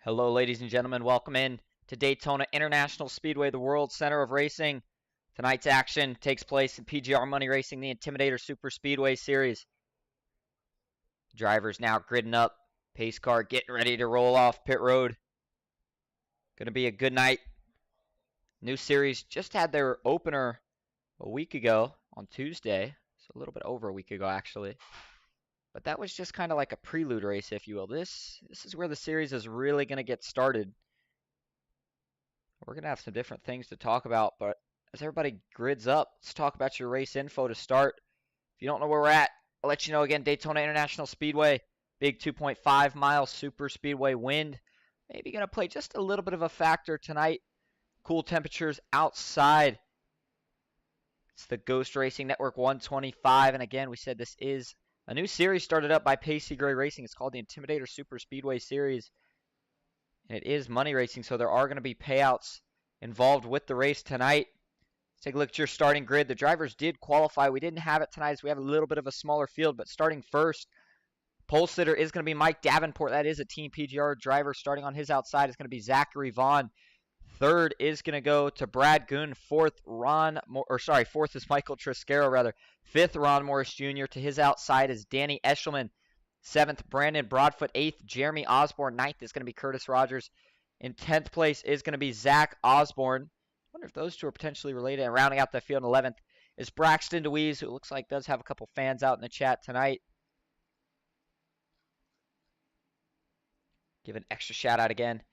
Hello, ladies and gentlemen. Welcome in to Daytona International Speedway, the world center of racing. Tonight's action takes place in PGR Money Racing, the Intimidator Superspeedway Series. Drivers now gridding up. Pace car getting ready to roll off pit road. Going to be a good night. New series just had their opener a week ago on Tuesday. So a little bit over a week ago, actually. But that was just kind of like a prelude race, if you will. This is where the series is really going to get started. We're going to have some different things to talk about, but as everybody grids up, let's talk about your race info to start. If you don't know where we're at, I'll let you know again. Daytona International Speedway, big 2.5 mile super speedway wind. Maybe going to play just a little bit of a factor tonight. Cool temperatures outside. It's the Ghost Racing Network 125, and again, we said this is a new series started up by Pacey Gray Racing. It's called the Intimidator Superspeedway Series. And it is money racing, so there are going to be payouts involved with the race tonight. Let's take a look at your starting grid. The drivers did qualify. We didn't have it tonight as we have a little bit of a smaller field, but starting first, pole sitter is going to be Mike Davenport. That is a Team PGR driver. Starting on his outside is going to be Zachary Vaughn. Third is going to go to Brad Gunn. Fourth is Michael Triscaro, rather. Fifth, Ron Morris Jr. To his outside is Danny Eshelman. Seventh, Brandon Broadfoot. Eighth, Jeremy Osborne. Ninth is going to be Curtis Rogers. In 10th place is going to be Zach Osborne. I wonder if those two are potentially related. And rounding out the field in 11th is Braxton DeWeese, who looks like does have a couple fans out in the chat tonight. Give an extra shout out again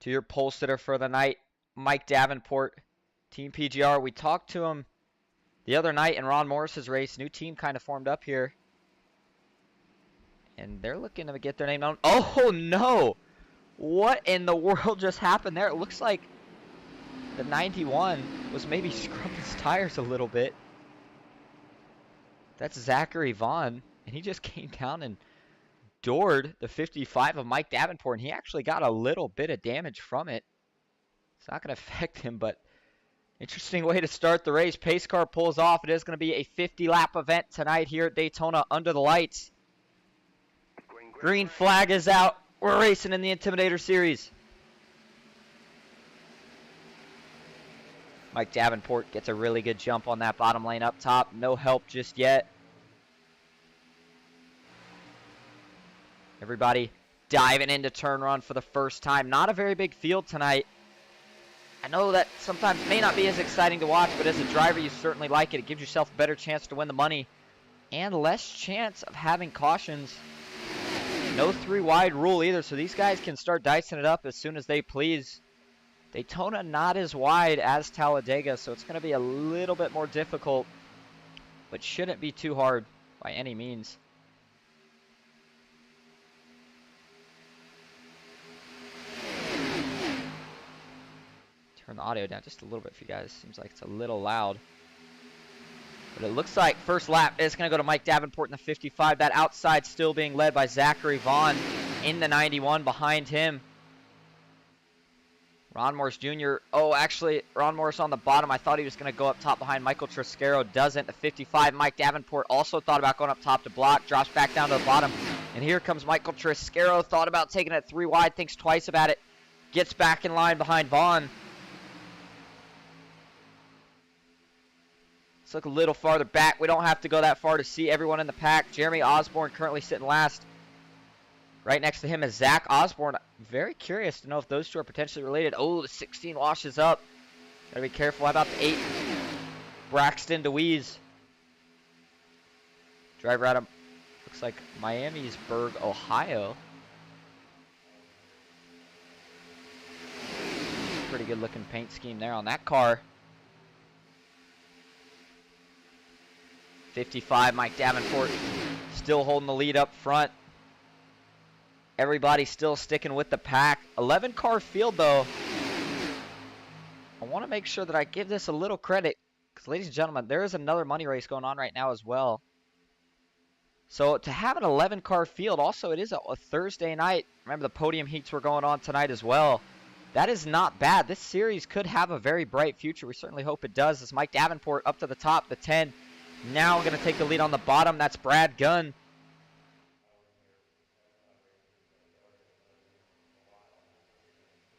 to your pole sitter for the night, Mike Davenport, Team PGR. We talked to him the other night in Ron Morris's race. New team kind of formed up here. And they're looking to get their name known. Oh, no! What in the world just happened there? It looks like the 91 was maybe scrubbing his tires a little bit. That's Zachary Vaughn. And he just came down and doored the 55 of Mike Davenport. And he actually got a little bit of damage from it. It's not going to affect him, but interesting way to start the race. Pace car pulls off. It is going to be a 50-lap event tonight here at Daytona under the lights. Green flag is out. We're racing in the Intimidator Series. Mike Davenport gets a really good jump on that bottom lane up top. No help just yet. Everybody diving into turn run for the first time. Not a very big field tonight. I know that sometimes may not be as exciting to watch, but as a driver, you certainly like it. It gives yourself a better chance to win the money and less chance of having cautions. No 3 wide rule either, so these guys can start dicing it up as soon as they please. Daytona not as wide as Talladega, so it's going to be a little bit more difficult, but shouldn't be too hard by any means. Turn the audio down just a little bit for you guys. Seems like it's a little loud. But it looks like first lap is going to go to Mike Davenport in the 55. That outside still being led by Zachary Vaughn in the 91 behind him. Ron Morris Jr. Oh, actually, Ron Morris on the bottom. I thought he was going to go up top behind Michael Triscaro. Doesn't. The 55, Mike Davenport also thought about going up top to block. Drops back down to the bottom. And here comes Michael Triscaro. Thought about taking it 3 wide. Thinks twice about it. Gets back in line behind Vaughn. Let's look a little farther back. We don't have to go that far to see everyone in the pack. Jeremy Osborne currently sitting last. Right next to him is Zach Osborne. Very curious to know if those two are potentially related. Oh, the 16 washes up. Gotta be careful. How about the 8? Braxton DeWeese. Driver out of, looks like Miamisburg, Ohio. Pretty good looking paint scheme there on that car. 55, Mike Davenport still holding the lead up front. Everybody still sticking with the pack. 11-car field, though. I want to make sure that I give this a little credit because, ladies and gentlemen, there is another money race going on right now as well. So to have an 11-car field, also it is a Thursday night. Remember, the podium heats were going on tonight as well. That is not bad. This series could have a very bright future. We certainly hope it does. As Mike Davenport up to the top, the 10. Now going to take the lead on the bottom. That's Brad Gunn.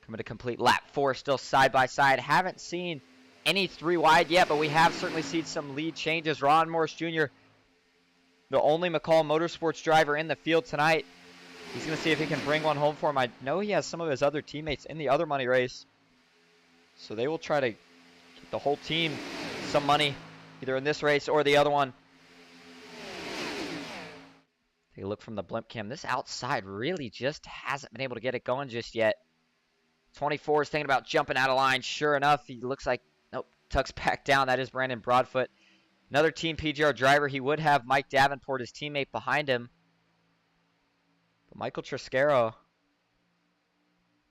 Coming to complete lap 4, still side by side. Haven't seen any 3 wide yet, but we have certainly seen some lead changes. Ron Morris Jr., the only McCall Motorsports driver in the field tonight. He's going to see if he can bring one home for him. I know he has some of his other teammates in the other money race, so they will try to get the whole team some money, either in this race or the other one. Take a look from the blimp cam. This outside really just hasn't been able to get it going just yet. 24 is thinking about jumping out of line. Sure enough, he looks like, nope, tucks back down. That is Brandon Broadfoot. Another Team PGR driver. He would have Mike Davenport, his teammate, behind him. But Michael Triscaro,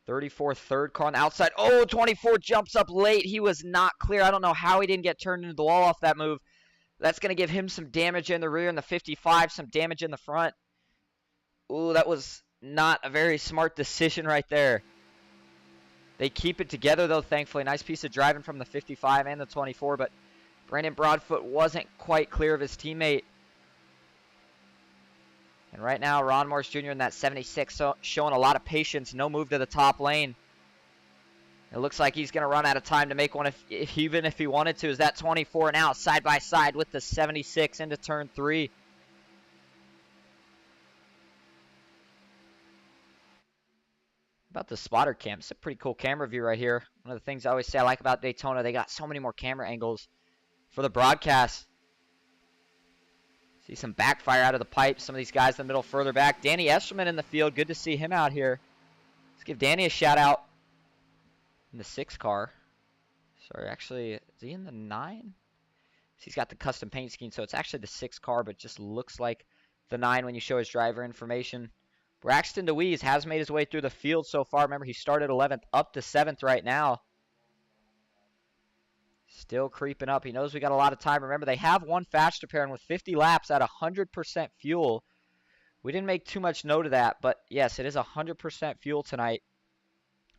34, third car on the outside. Oh, 24 jumps up late. He was not clear. I don't know how he didn't get turned into the wall off that move. That's going to give him some damage in the rear in the 55, some damage in the front. Ooh, that was not a very smart decision right there. They keep it together, though, thankfully. Nice piece of driving from the 55 and the 24, but Brandon Broadfoot wasn't quite clear of his teammate. And right now, Ron Morris Jr. in that 76 showing a lot of patience. No move to the top lane. It looks like he's going to run out of time to make one, even if he wanted to. Is that 24 now, side by side with the 76 into turn 3. About the spotter cam. It's a pretty cool camera view right here. One of the things I always say I like about Daytona, they got so many more camera angles for the broadcast. See some backfire out of the pipe. Some of these guys in the middle further back. Danny Esterman in the field. Good to see him out here. Let's give Danny a shout out. In the 6 car. Sorry, actually, is he in the 9? He's got the custom paint scheme, so it's actually the 6 car, but just looks like the 9 when you show his driver information. Braxton DeWeese has made his way through the field so far. Remember, he started 11th, up to 7th right now. Still creeping up. He knows we got a lot of time. Remember, they have one faster pair, and with 50 laps at 100% fuel, we didn't make too much note of that, but yes, it is 100% fuel tonight.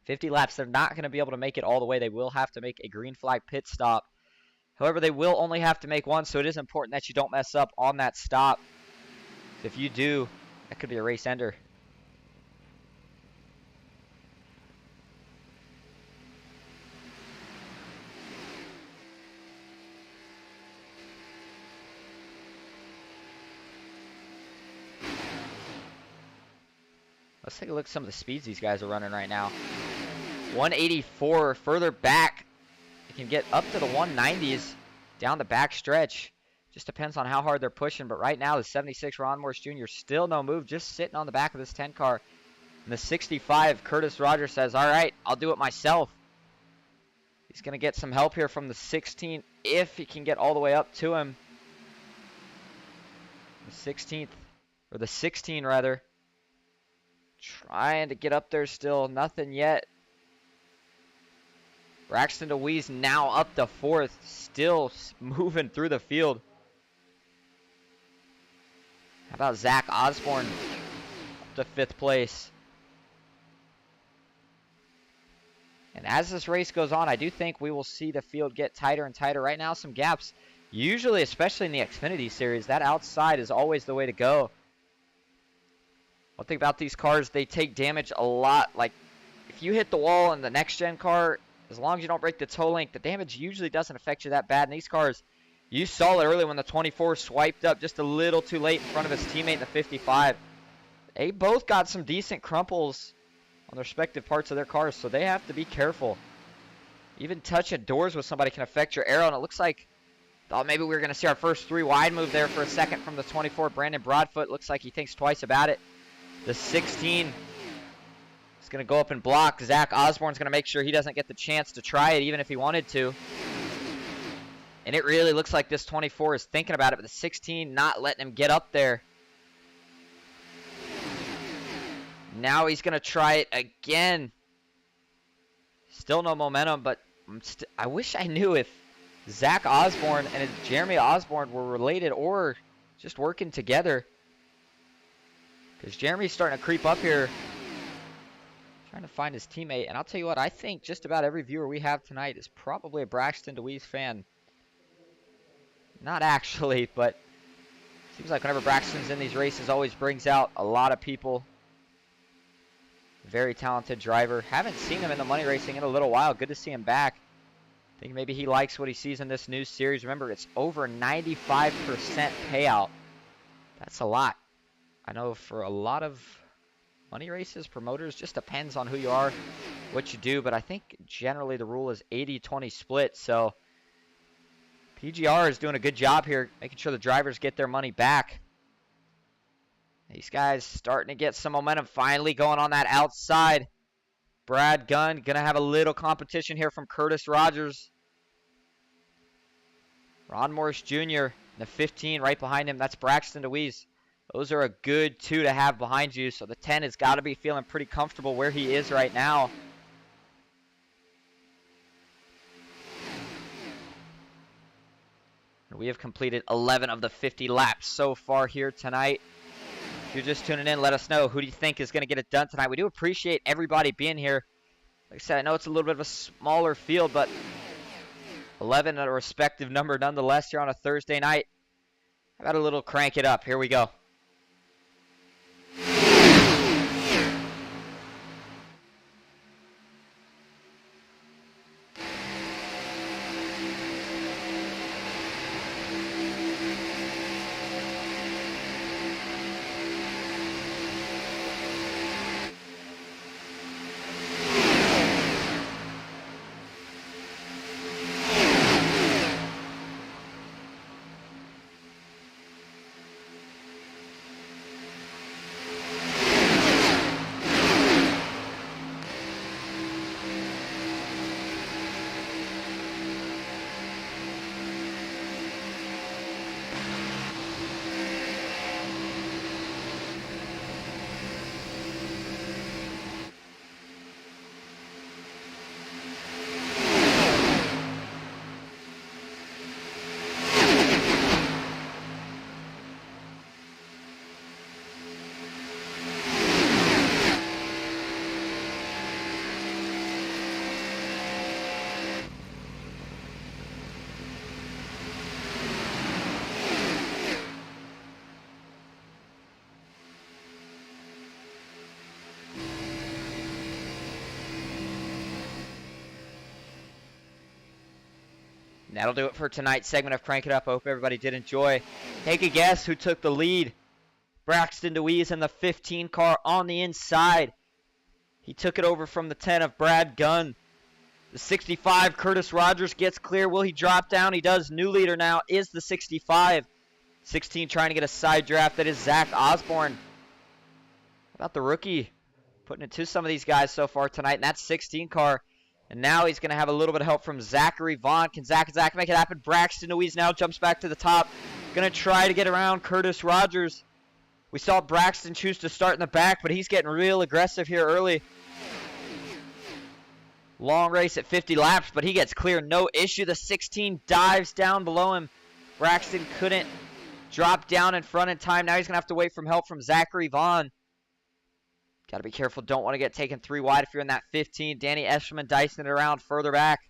50 laps, they're not going to be able to make it all the way. They will have to make a green flag pit stop. However, they will only have to make one, so it is important that you don't mess up on that stop. If you do, that could be a race ender. Let's take a look at some of the speeds these guys are running right now. 184 further back. They can get up to the 190s down the back stretch. Just depends on how hard they're pushing. But right now, the 76 Ron Morris Jr. still no move, just sitting on the back of this 10 car. And the 65 Curtis Rogers says, all right, I'll do it myself. He's going to get some help here from the 16 if he can get all the way up to him. The 16th, or the 16 rather. Trying to get up there still. Nothing yet. Braxton DeWeese now up to 4th. Still moving through the field. How about Zach Osborne up to 5th place? And as this race goes on, I do think we will see the field get tighter and tighter. Right now, some gaps. Usually, especially in the Xfinity Series, that outside is always the way to go. One thing about these cars, they take damage a lot. Like, if you hit the wall in the next-gen car, as long as you don't break the toe link, the damage usually doesn't affect you that bad. In these cars, you saw it early when the 24 swiped up just a little too late in front of his teammate in the 55. They both got some decent crumples on their respective parts of their cars, so they have to be careful. Even touching doors with somebody can affect your aero, and it looks like, thought maybe we were going to see our first 3 wide move there for a second from the 24. Brandon Broadfoot looks like he thinks twice about it. The 16 is going to go up and block. Zach Osborne's going to make sure he doesn't get the chance to try it, even if he wanted to. And it really looks like this 24 is thinking about it, but the 16 not letting him get up there. Now he's going to try it again. Still no momentum, but I wish I knew if Zach Osborne and Jeremy Osborne were related or just working together. Because Jeremy's starting to creep up here. Trying to find his teammate. And I'll tell you what, I think just about every viewer we have tonight is probably a Braxton DeWeese fan. Not actually, but seems like whenever Braxton's in these races, always brings out a lot of people. Very talented driver. Haven't seen him in the money racing in a little while. Good to see him back. I think maybe he likes what he sees in this new series. Remember, it's over 95% payout. That's a lot. I know for a lot of money races, promoters, just depends on who you are, what you do. But I think generally the rule is 80-20 split. So PGR is doing a good job here, making sure the drivers get their money back. These guys starting to get some momentum, finally going on that outside. Brad Gunn going to have a little competition here from Curtis Rogers. Ron Morris Jr. in the 15 right behind him. That's Braxton DeWeese. Those are a good two to have behind you. So the 10 has got to be feeling pretty comfortable where he is right now. We have completed 11 of the 50 laps so far here tonight. If you're just tuning in, let us know. Who do you think is going to get it done tonight? We do appreciate everybody being here. Like I said, I know it's a little bit of a smaller field, but 11 a respective number nonetheless here on a Thursday night. How about a little crank it up? Here we go. And that'll do it for tonight's segment of Crank It Up. I hope everybody did enjoy. Take a guess who took the lead. Braxton DeWeese in the 15 car on the inside. He took it over from the 10 of Brad Gunn. The 65, Curtis Rogers gets clear. Will he drop down? He does. New leader now is the 65. 16 trying to get a side draft. That is Zach Osborne. How about the rookie? Putting it to some of these guys so far tonight. And that's 16 car. And now he's going to have a little bit of help from Zachary Vaughn. Can Zach make it happen? Braxton DeWeese now jumps back to the top. Going to try to get around Curtis Rogers. We saw Braxton choose to start in the back, but he's getting real aggressive here early. Long race at 50 laps, but he gets clear. No issue. The 16 dives down below him. Braxton couldn't drop down in front in time. Now he's going to have to wait for help from Zachary Vaughn. Got to be careful. Don't want to get taken 3 wide if you're in that 15. Danny Eschman dicing it around further back.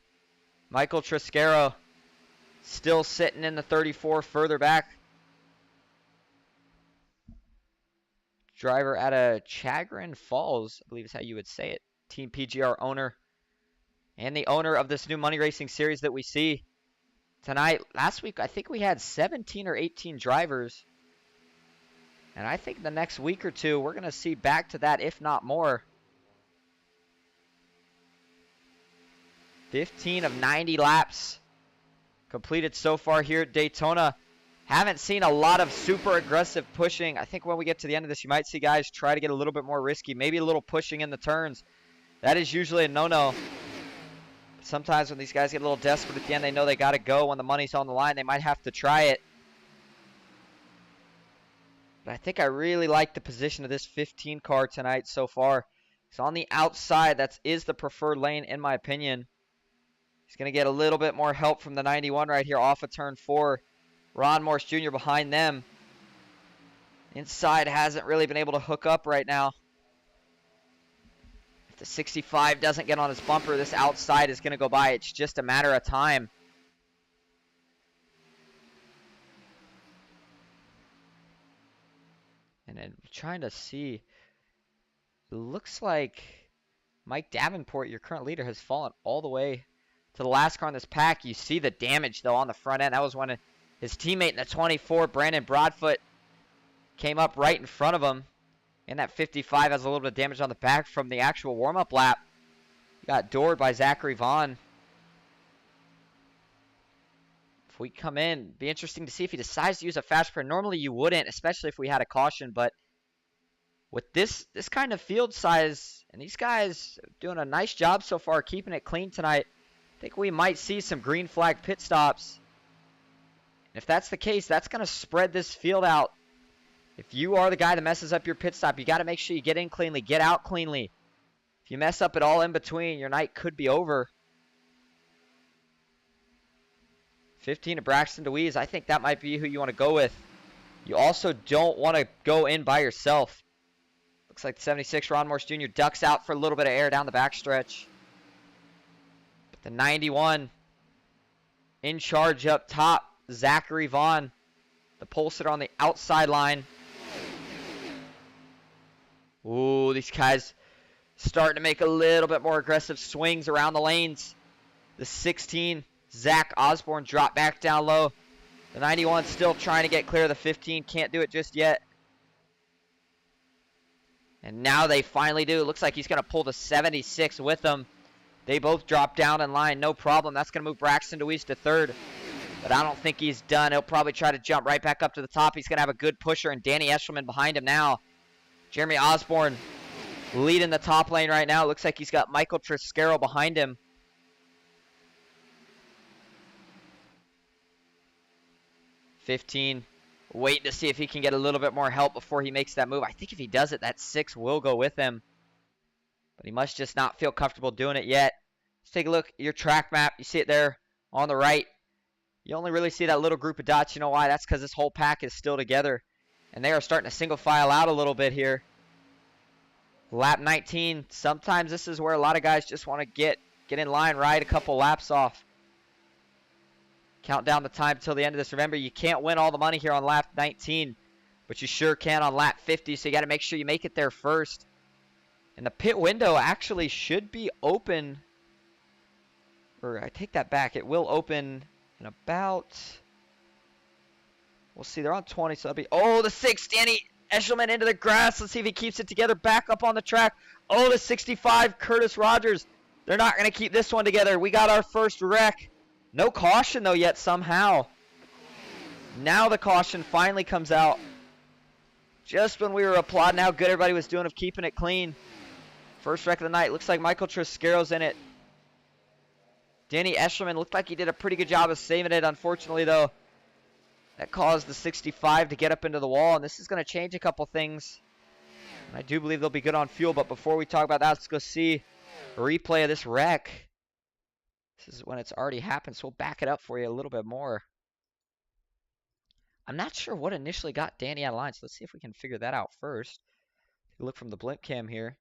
Michael Triscaro still sitting in the 34 further back. Driver out of Chagrin Falls, I believe is how you would say it. Team PGR owner. And the owner of this new money racing series that we see tonight. Last week, I think we had 17 or 18 drivers. And I think the next week or two, we're going to see back to that, if not more. 15 of 90 laps completed so far here at Daytona. Haven't seen a lot of super aggressive pushing. I think when we get to the end of this, you might see guys try to get a little bit more risky. Maybe a little pushing in the turns. That is usually a no-no. Sometimes when these guys get a little desperate at the end, they know they got to go. When the money's on the line, they might have to try it. But I think I really like the position of this 15 car tonight so far. It's on the outside. That is the preferred lane, in my opinion. He's going to get a little bit more help from the 91 right here off of turn 4. Ron Morse Jr. behind them. Inside hasn't really been able to hook up right now. If the 65 doesn't get on his bumper, this outside is going to go by. It's just a matter of time. And then trying to see. looks like Mike Davenport, your current leader, has fallen all the way to the last car in this pack. You see the damage, though, on the front end. That was when his teammate in the 24, Brandon Broadfoot, came up right in front of him. And that 55 has a little bit of damage on the back from the actual warm-up lap. He got doored by Zachary Vaughn. If we come in, be interesting to see if he decides to use a fast pair. Normally you wouldn't, especially if we had a caution, but with this kind of field size, and these guys doing a nice job so far keeping it clean tonight, I think we might see some green flag pit stops. And if that's the case, that's going to spread this field out. If you are the guy that messes up your pit stop, you got to make sure you get in cleanly, get out cleanly. If you mess up at all in between, your night could be over. 15 to Braxton DeWeese, I think that might be who you want to go with. You also don't want to go in by yourself. Looks like the 76 Ron Morse Jr. ducks out for a little bit of air down the backstretch. But the 91 in charge up top, Zachary Vaughn, the pole sitter on the outside line. Ooh, these guys starting to make a little bit more aggressive swings around the lanes. The 16, Zach Osborne, dropped back down low. The 91 still trying to get clear. The 15 can't do it just yet. And now they finally do. It looks like he's going to pull the 76 with them. They both drop down in line. No problem. That's going to move Braxton DeWeese to third. But I don't think he's done. He'll probably try to jump right back up to the top. He's going to have a good pusher, and Danny Eshelman behind him now. Jeremy Osborne leading the top lane right now. It looks like he's got Michael Triscaro behind him. 15. Waiting to see if he can get a little bit more help before he makes that move. I think if he does it, that 6 will go with him. But he must just not feel comfortable doing it yet. Let's take a look at your track map. You see it there on the right. You only really see that little group of dots. You know why? That's because this whole pack is still together. And they are starting to single file out a little bit here. Lap 19. Sometimes this is where a lot of guys just want to get in line, ride a couple laps off. Count down the time till the end of this. Remember, you can't win all the money here on lap 19, but you sure can on lap 50, so you got to make sure you make it there first. And the pit window actually should be open, or I take that back. It will open in about, we'll see, they're on 20, so that'll be, oh, the 6, Danny Eshelman into the grass. Let's see if he keeps it together, back up on the track. Oh, the 65, Curtis Rogers. They're not going to keep this one together. We got our first wreck. No caution, though, yet somehow. Now the caution finally comes out. Just when we were applauding how good everybody was doing of keeping it clean. First wreck of the night. Looks like Michael Triscaro's in it. Danny Eshelman looked like he did a pretty good job of saving it. Unfortunately, though, that caused the 65 to get up into the wall. And this is going to change a couple things. And I do believe they'll be good on fuel. But before we talk about that, let's go see a replay of this wreck. This is when it's already happened, so we'll back it up for you a little bit more. I'm not sure what initially got Danny out of line, so let's see if we can figure that out first. Take a look from the blimp cam here.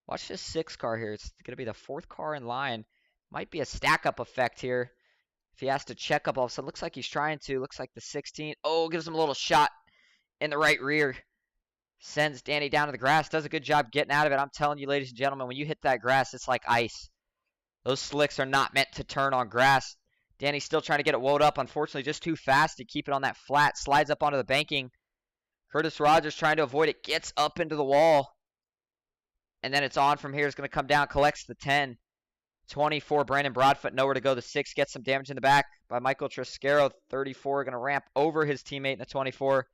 Watch this 6 car here. It's going to be the 4th car in line. Might be a stack-up effect here. If he has to check up all of a sudden. Looks like he's trying to. Looks like the 16. Oh, gives him a little shot in the right rear. Sends Danny down to the grass. Does a good job getting out of it. I'm telling you, ladies and gentlemen, when you hit that grass, it's like ice. Those slicks are not meant to turn on grass. Danny's still trying to get it woed up. Unfortunately, just too fast to keep it on that flat. Slides up onto the banking. Curtis Rogers trying to avoid it. Gets up into the wall. And then it's on from here. It's going to come down. Collects the 10. 24, Brandon Broadfoot. Nowhere to go. The 6 gets some damage in the back by Michael Triscaro. 34 going to ramp over his teammate in the 24.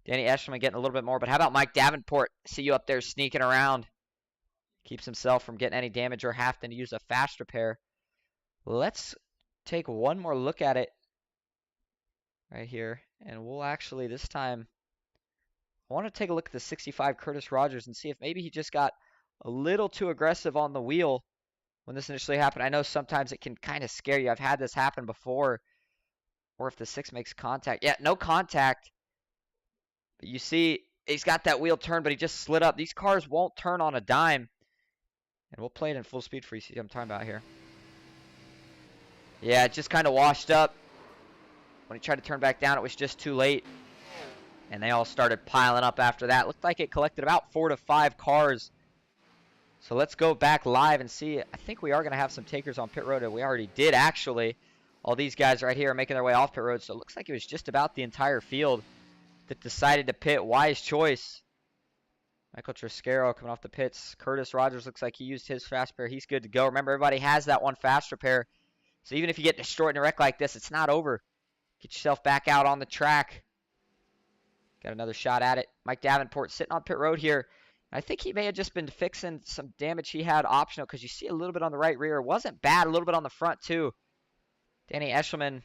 Danny Eshelman getting a little bit more. But how about Mike Davenport? See you up there sneaking around. Keeps himself from getting any damage or having to use a fast repair. Let's take one more look at it right here. And we'll actually, this time, I want to take a look at the 65 Curtis Rogers and see if maybe he just got a little too aggressive on the wheel when this initially happened. I know sometimes it can kind of scare you. I've had this happen before. Or if the 6 makes contact. Yeah, no contact. But you see, he's got that wheel turned, but he just slid up. These cars won't turn on a dime. And we'll play it in full speed for you. See what I'm talking about here. Yeah, it just kind of washed up. When he tried to turn back down, it was just too late. And they all started piling up after that. Looked like it collected about 4 to 5 cars So let's go back live and see. I think we are going to have some takers on pit road. And we already did, actually. All these guys right here are making their way off pit road. So it looks like it was just about the entire field that decided to pit. Wise choice. Michael Triscaro coming off the pits. Curtis Rogers looks like he used his fast repair. He's good to go. Remember, everybody has that one fast repair. So even if you get destroyed in a wreck like this, it's not over. Get yourself back out on the track. Got another shot at it. Mike Davenport sitting on pit road here. I think he may have just been fixing some damage he had optional, because you see a little bit on the right rear. It wasn't bad. A little bit on the front, too. Danny Eshelman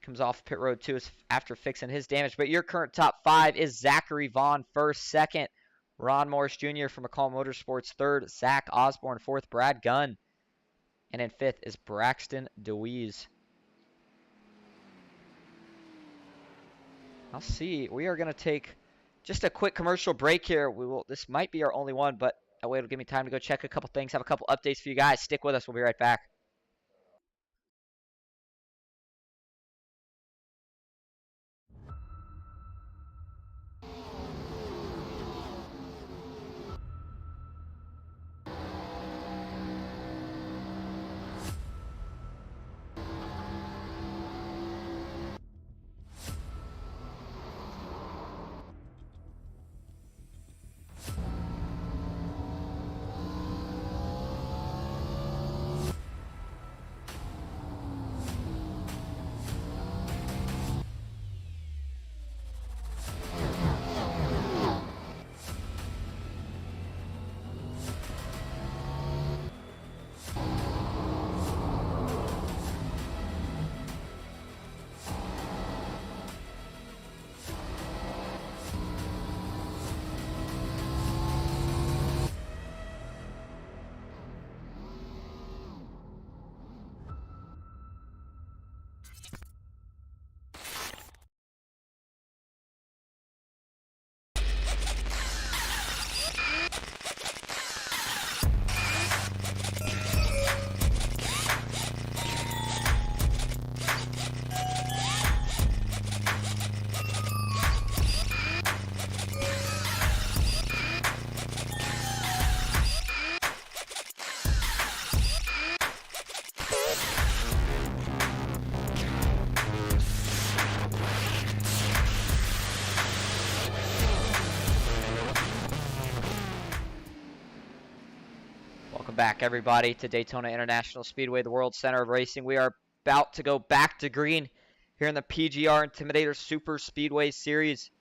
comes off pit road, too, after fixing his damage. But your current top 5 is Zachary Vaughn, first. Second, Ron Morris Jr. from McCall Motorsports. Third, Zach Osborne. Fourth, Brad Gunn. And in fifth is Braxton DeWeese. I'll see. We are going to take just a quick commercial break here. This might be our only one, but that way it'll give me time to go check a couple things, have a couple updates for you guys. Stick with us. We'll be right back. Welcome back, everybody, to Daytona International Speedway, the world center of racing. We are about to go back to green here in the PGR Intimidator Superspeedway Series.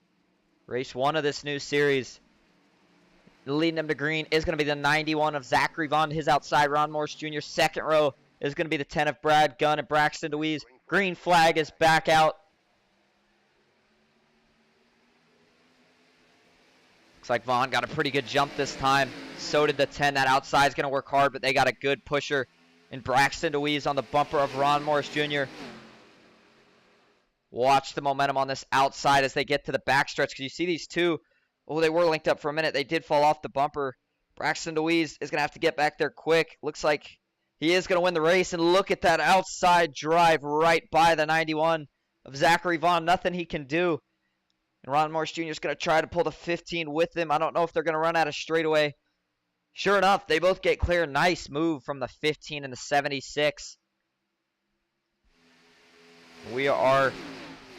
Race 1 of this new series. Leading them to green is going to be the 91 of Zachary Vaughn. His outside, Ron Morris Jr. Second row is going to be the 10 of Brad Gunn and Braxton DeWeese. Green flag is back out. Looks like Vaughn got a pretty good jump this time. So did the 10. That outside's going to work hard, but they got a good pusher. And Braxton DeWeese on the bumper of Ron Morris Jr. Watch the momentum on this outside as they get to the backstretch, because you see these two. Oh, they were linked up for a minute. They did fall off the bumper. Braxton DeWeese is going to have to get back there quick. Looks like he is going to win the race. And look at that outside drive right by the 91 of Zachary Vaughn. Nothing he can do. And Ron Morris Jr. is going to try to pull the 15 with him. I don't know if they're going to run out of straightaway. Sure enough, they both get clear. Nice move from the 15 and the 76. We are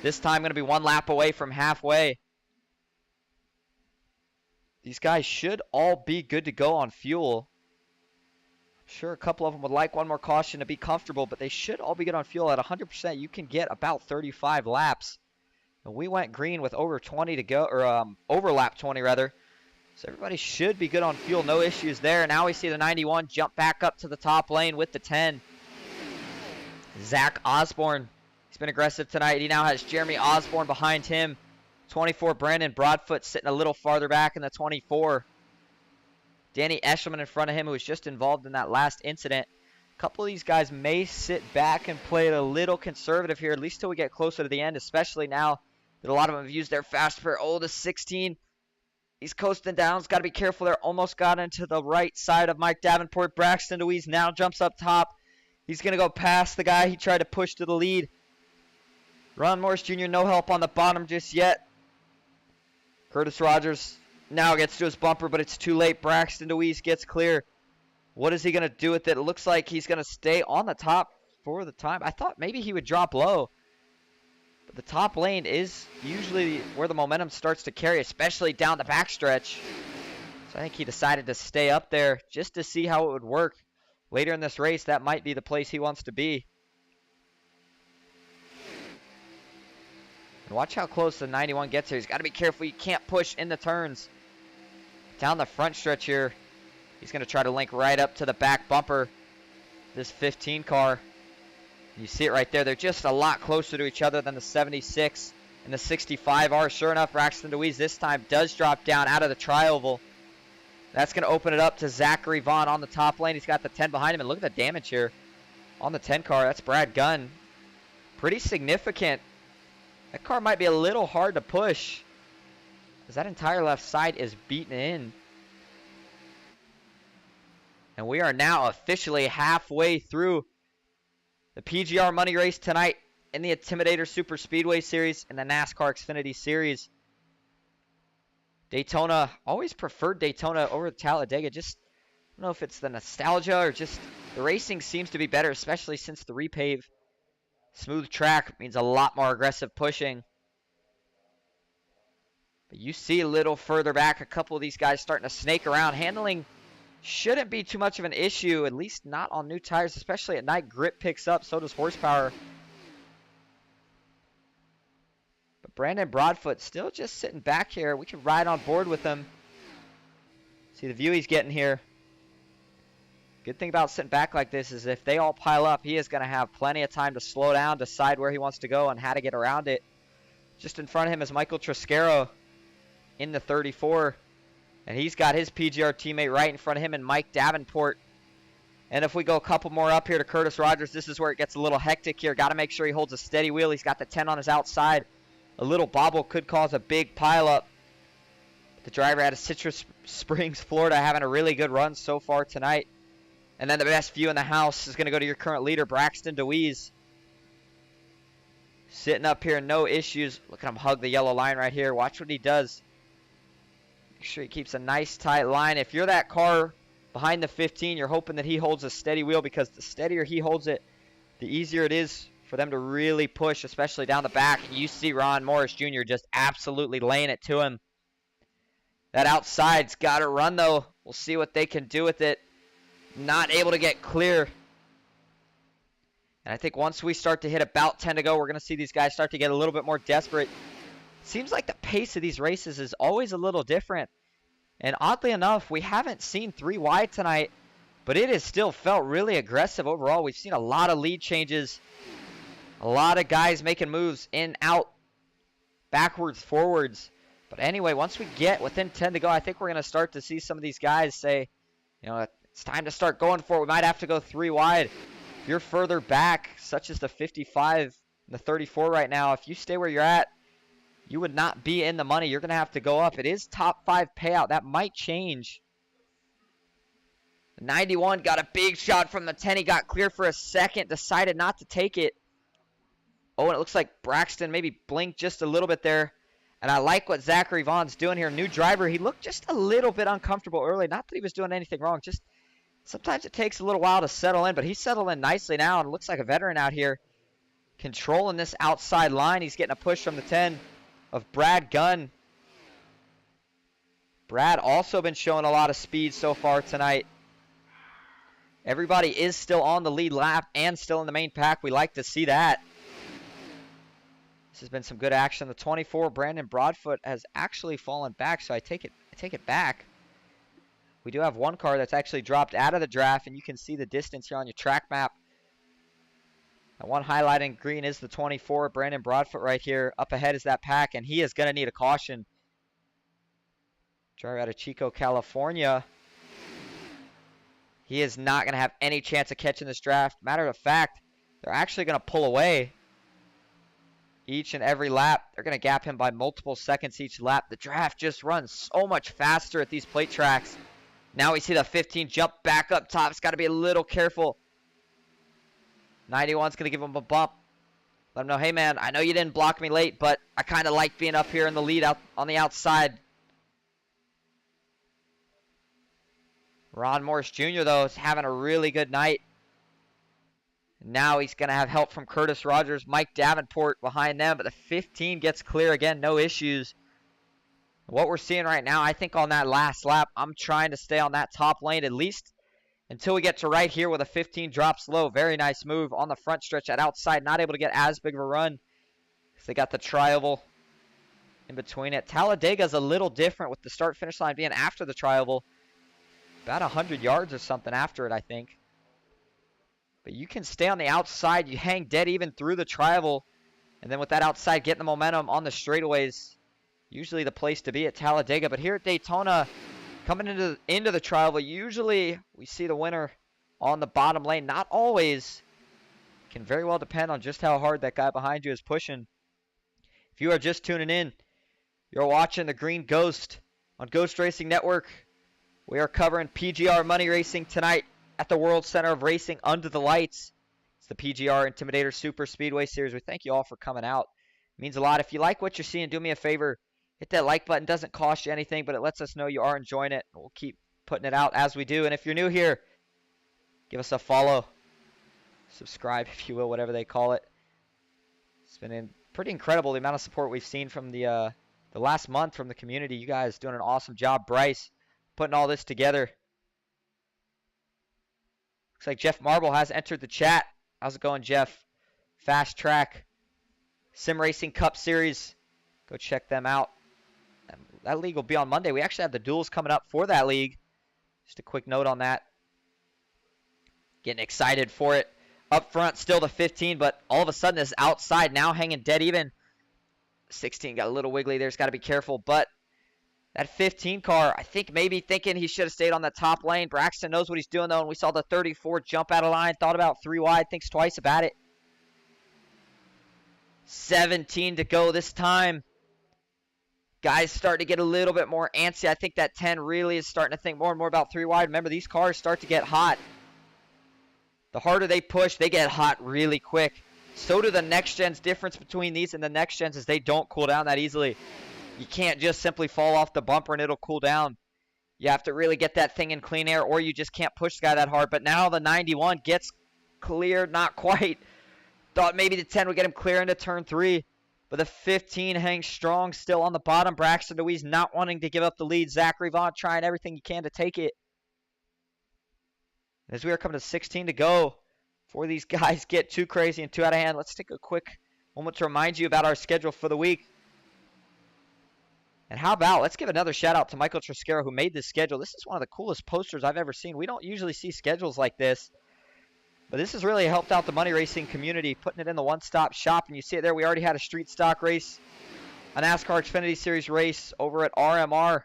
this time going to be one lap away from halfway. These guys should all be good to go on fuel. I'm sure a couple of them would like one more caution to be comfortable, but they should all be good on fuel. At 100%, you can get about 35 laps. And we went green with over 20 to go, or over lap 20 rather. So everybody should be good on fuel. No issues there. Now we see the 91 jump back up to the top lane with the 10. Zach Osborne. He's been aggressive tonight. He now has Jeremy Osborne behind him. 24, Brandon Broadfoot sitting a little farther back in the 24. Danny Eshelman in front of him, who was just involved in that last incident. A couple of these guys may sit back and play it a little conservative here, at least till we get closer to the end, especially now that a lot of them have used their fast repair. Oh, the 16. He's coasting down. He's got to be careful there. Almost got into the right side of Mike Davenport. Braxton DeWeese now jumps up top. He's going to go past the guy he tried to push to the lead. Ron Morris Jr. no help on the bottom just yet. Curtis Rogers Now gets to his bumper, but it's too late. Braxton DeWeese gets clear. What is he going to do with it? It looks like he's going to stay on the top for the time. I thought maybe he would drop low. But the top lane is usually where the momentum starts to carry, especially down the backstretch. So I think he decided to stay up there just to see how it would work. Later in this race, that might be the place he wants to be. And watch how close the 91 gets here. He's got to be careful. You can't push in the turns. Down the front stretch here, he's going to try to link right up to the back bumper. This 15 car. You see it right there. They're just a lot closer to each other than the 76 and the 65 are. Sure enough, Braxton DeWeese this time does drop down out of the tri-oval. That's going to open it up to Zachary Vaughn on the top lane. He's got the 10 behind him. And look at the damage here on the 10 car. That's Brad Gunn. Pretty significant. That car might be a little hard to push, because that entire left side is beaten in. And we are now officially halfway through the PGR money race tonight in the Intimidator Superspeedway Series and the NASCAR Xfinity Series. Daytona, always preferred Daytona over Talladega. Just, I don't know if it's the nostalgia or just the racing seems to be better, especially since the repave. Smooth track means a lot more aggressive pushing. But you see a little further back, a couple of these guys starting to snake around. Handling shouldn't be too much of an issue, at least not on new tires, especially at night. Grip picks up, so does horsepower. But Brandon Broadfoot still just sitting back here. We can ride on board with him. See the view he's getting here. Good thing about sitting back like this is if they all pile up, he is going to have plenty of time to slow down, decide where he wants to go and how to get around it. Just in front of him is Michael Triscaro in the 34. And he's got his PGR teammate right in front of him and Mike Davenport. And if we go a couple more up here to Curtis Rogers, this is where it gets a little hectic here. Got to make sure he holds a steady wheel. He's got the 10 on his outside. A little bobble could cause a big pileup. The driver out of Citrus Springs, Florida, having a really good run so far tonight. And then the best view in the house is going to go to your current leader, Braxton DeWeese. Sitting up here, no issues. Look at him hug the yellow line right here. Watch what he does. Make sure he keeps a nice tight line. If you're that car behind the 15, you're hoping that he holds a steady wheel, because the steadier he holds it, the easier it is for them to really push, especially down the back. And you see Ron Morris Jr. just absolutely laying it to him. That outside's got to run, though. We'll see what they can do with it. Not able to get clear. And I think once we start to hit about 10 to go, we're going to see these guys start to get a little bit more desperate. Seems like the pace of these races is always a little different. And oddly enough, we haven't seen 3 wide tonight, but it has still felt really aggressive overall. We've seen a lot of lead changes. A lot of guys making moves in, out, backwards, forwards. But anyway, once we get within 10 to go, I think we're going to start to see some of these guys say, you know, it's time to start going for it. We might have to go 3 wide. If you're further back, such as the 55 and the 34 right now, if you stay where you're at, you would not be in the money. You're going to have to go up. It is top 5 payout. That might change. The 91 got a big shot from the 10. He got clear for a second, decided not to take it. Oh, and it looks like Braxton maybe blinked just a little bit there. And I like what Zachary Vaughn's doing here. New driver. He looked just a little bit uncomfortable early. Not that he was doing anything wrong. Just sometimes it takes a little while to settle in. But he's settled in nicely now. And it looks like a veteran out here controlling this outside line. He's getting a push from the 10 of Brad Gunn. Brad also been showing a lot of speed so far tonight. Everybody is still on the lead lap and still in the main pack. We like to see that. This has been some good action. The 24, Brandon Broadfoot, has actually fallen back, so I take it back. We do have one car that's actually dropped out of the draft, and you can see the distance here on your track map. That one highlighted in green is the 24, Brandon Broadfoot right here. Up ahead is that pack, and he is going to need a caution. Driver out of Chico, California. He is not going to have any chance of catching this draft. Matter of fact, they're actually going to pull away each and every lap. They're going to gap him by multiple seconds each lap. The draft just runs so much faster at these plate tracks. Now we see the 15 jump back up top. It's got to be a little careful. 91's going to give him a bump. Let him know, hey man, I know you didn't block me late, but I kind of like being up here in the lead out on the outside. Ron Morris Jr., though, is having a really good night. Now he's going to have help from Curtis Rogers, Mike Davenport behind them, but the 15 gets clear again, no issues. What we're seeing right now, I think on that last lap, I'm trying to stay on that top lane at least until we get to right here where the 15 drops low. Very nice move on the front stretch at outside, not able to get as big of a run because they got the tri-oval in between it. Talladega's a little different with the start-finish line being after the tri-oval. About 100 yards or something after it, I think. But you can stay on the outside. You hang dead even through the tri-oval. And then with that outside, getting the momentum on the straightaways, usually the place to be at Talladega. But here at Daytona, coming into the tri-oval, usually we see the winner on the bottom lane. Not always. Can very well depend on just how hard that guy behind you is pushing. If you are just tuning in, you're watching the Green Ghost on Ghost Racing Network. We are covering PGR Money Racing tonight at the World Center of Racing under the lights. It's the PGR Intimidator Superspeedway Series. We thank you all for coming out. It means a lot. If you like what you're seeing, do me a favor. Hit that like button. It doesn't cost you anything, but it lets us know you are enjoying it. We'll keep putting it out as we do. And if you're new here, give us a follow. Subscribe, if you will, whatever they call it. It's been pretty incredible the amount of support we've seen from the last month from the community. You guys doing an awesome job. Bryce putting all this together. Looks like Jeff Marble has entered the chat. How's it going, Jeff? Fast Track Sim Racing Cup Series. Go check them out. That league will be on Monday. We actually have the duels coming up for that league. Just a quick note on that. Getting excited for it. Up front, still the 15, but all of a sudden this outside now hanging dead even. 16 got a little wiggly there. He's got to be careful, but that 15 car, I think maybe thinking he should have stayed on the top lane. Braxton knows what he's doing, though, and we saw the 34 jump out of line. Thought about 3 wide, thinks twice about it. 17 to go this time. Guys starting to get a little bit more antsy. I think that 10 really is starting to think more and more about 3 wide. Remember, these cars start to get hot. The harder they push, they get hot really quick. So do the next gens. Difference between these and the next gens is they don't cool down that easily. You can't just simply fall off the bumper and it'll cool down. You have to really get that thing in clean air, or you just can't push the guy that hard. But now the 91 gets cleared, not quite. Thought maybe the 10 would get him clear into turn 3. But the 15 hangs strong still on the bottom. Braxton Louise not wanting to give up the lead. Zachary Vaughn trying everything he can to take it. As we are coming to 16 to go, before these guys get too crazy and too out of hand, let's take a quick moment to remind you about our schedule for the week. And how about, let's give another shout out to Michael Triscaro who made this schedule. This is one of the coolest posters I've ever seen. We don't usually see schedules like this, but this has really helped out the money racing community, putting it in the one-stop shop. And you see it there, we already had a street stock race, a NASCAR Xfinity Series race over at RMR.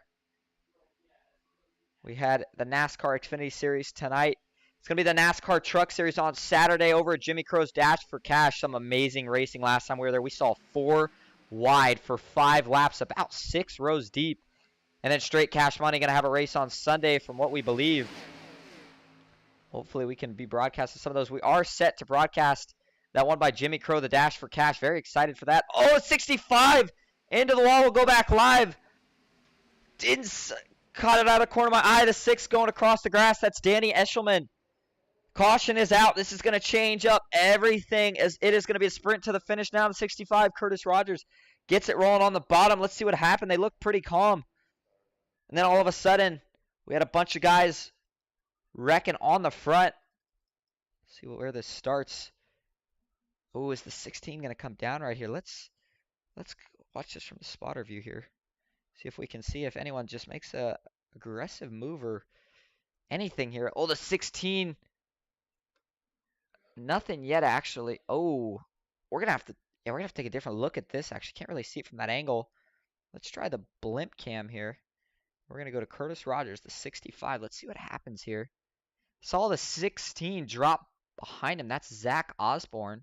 We had the NASCAR Xfinity Series tonight. It's going to be the NASCAR Truck Series on Saturday over at Jimmy Crow's Dash for Cash. Some amazing racing last time we were there. We saw 4 wide for 5 laps, about 6 rows deep. And then Straight Cash Money going to have a race on Sunday from what we believe. Hopefully we can be broadcasting some of those. We are set to broadcast that one by Jimmy Crow, the Dash for Cash. Very excited for that. Oh, 65 into the wall. We'll go back live. Caught it out of the corner of my eye. The 6 going across the grass. That's Danny Eshelman. Caution is out. This is going to change up everything, as it is going to be a sprint to the finish now. The 65, Curtis Rogers, gets it rolling on the bottom. Let's see what happened. They look pretty calm. And then all of a sudden, we had a bunch of guys wrecking on the front. Let's see where this starts. Oh, is the 16 going to come down right here? Let's watch this from the spotter view here. See if we can see if anyone just makes a aggressive move or anything here. Oh, the 16... Nothing yet, actually. Oh, we're gonna have to take a different look at this. Actually, can't really see it from that angle. Let's try the blimp cam here. We're gonna go to Curtis Rogers, the 65. Let's see what happens here. Saw the 16 drop behind him. That's Zach Osborne.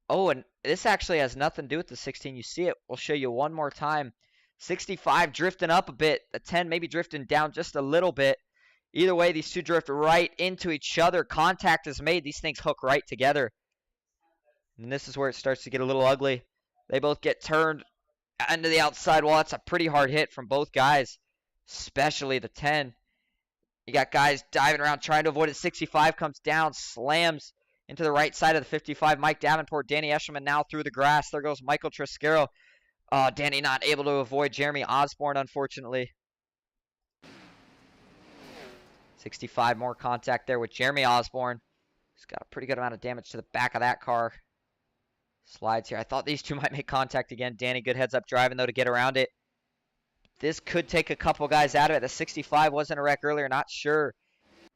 Oh, and this actually has nothing to do with the 16. You see it. We'll show you one more time. 65 drifting up a bit. The 10 maybe drifting down just a little bit. Either way, these two drift right into each other. Contact is made. These things hook right together. And this is where it starts to get a little ugly. They both get turned into the outside wall. That's a pretty hard hit from both guys. especially the 10. You got guys diving around trying to avoid it. 65 comes down, slams into the right side of the 55. Mike Davenport, Danny Eshelman now through the grass. There goes Michael Triscaro. Danny not able to avoid Jeremy Osborne, unfortunately. 65 more contact there with Jeremy Osborne. He's got a pretty good amount of damage to the back of that car. Slides here. I thought these two might make contact again. Danny, good heads up driving, though, to get around it. This could take a couple guys out of it. The 65 wasn't a wreck earlier. Not sure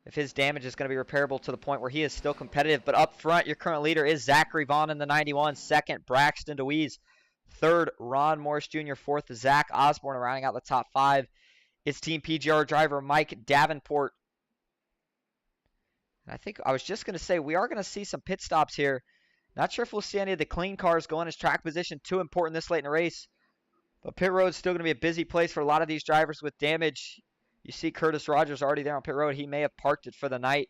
if his damage is going to be repairable to the point where he is still competitive. But up front, your current leader is Zachary Vaughn in the 91. Second, Braxton DeWeese. Third, Ron Morris Jr. Fourth, Zach Osborne rounding out the top 5. It's Team PGR driver Mike Davenport. And I think I was just going to say we are going to see some pit stops here. Not sure if we'll see any of the clean cars going as track position. Too important this late in the race. But pit road's still going to be a busy place for a lot of these drivers with damage. You see Curtis Rogers already there on pit road. He may have parked it for the night.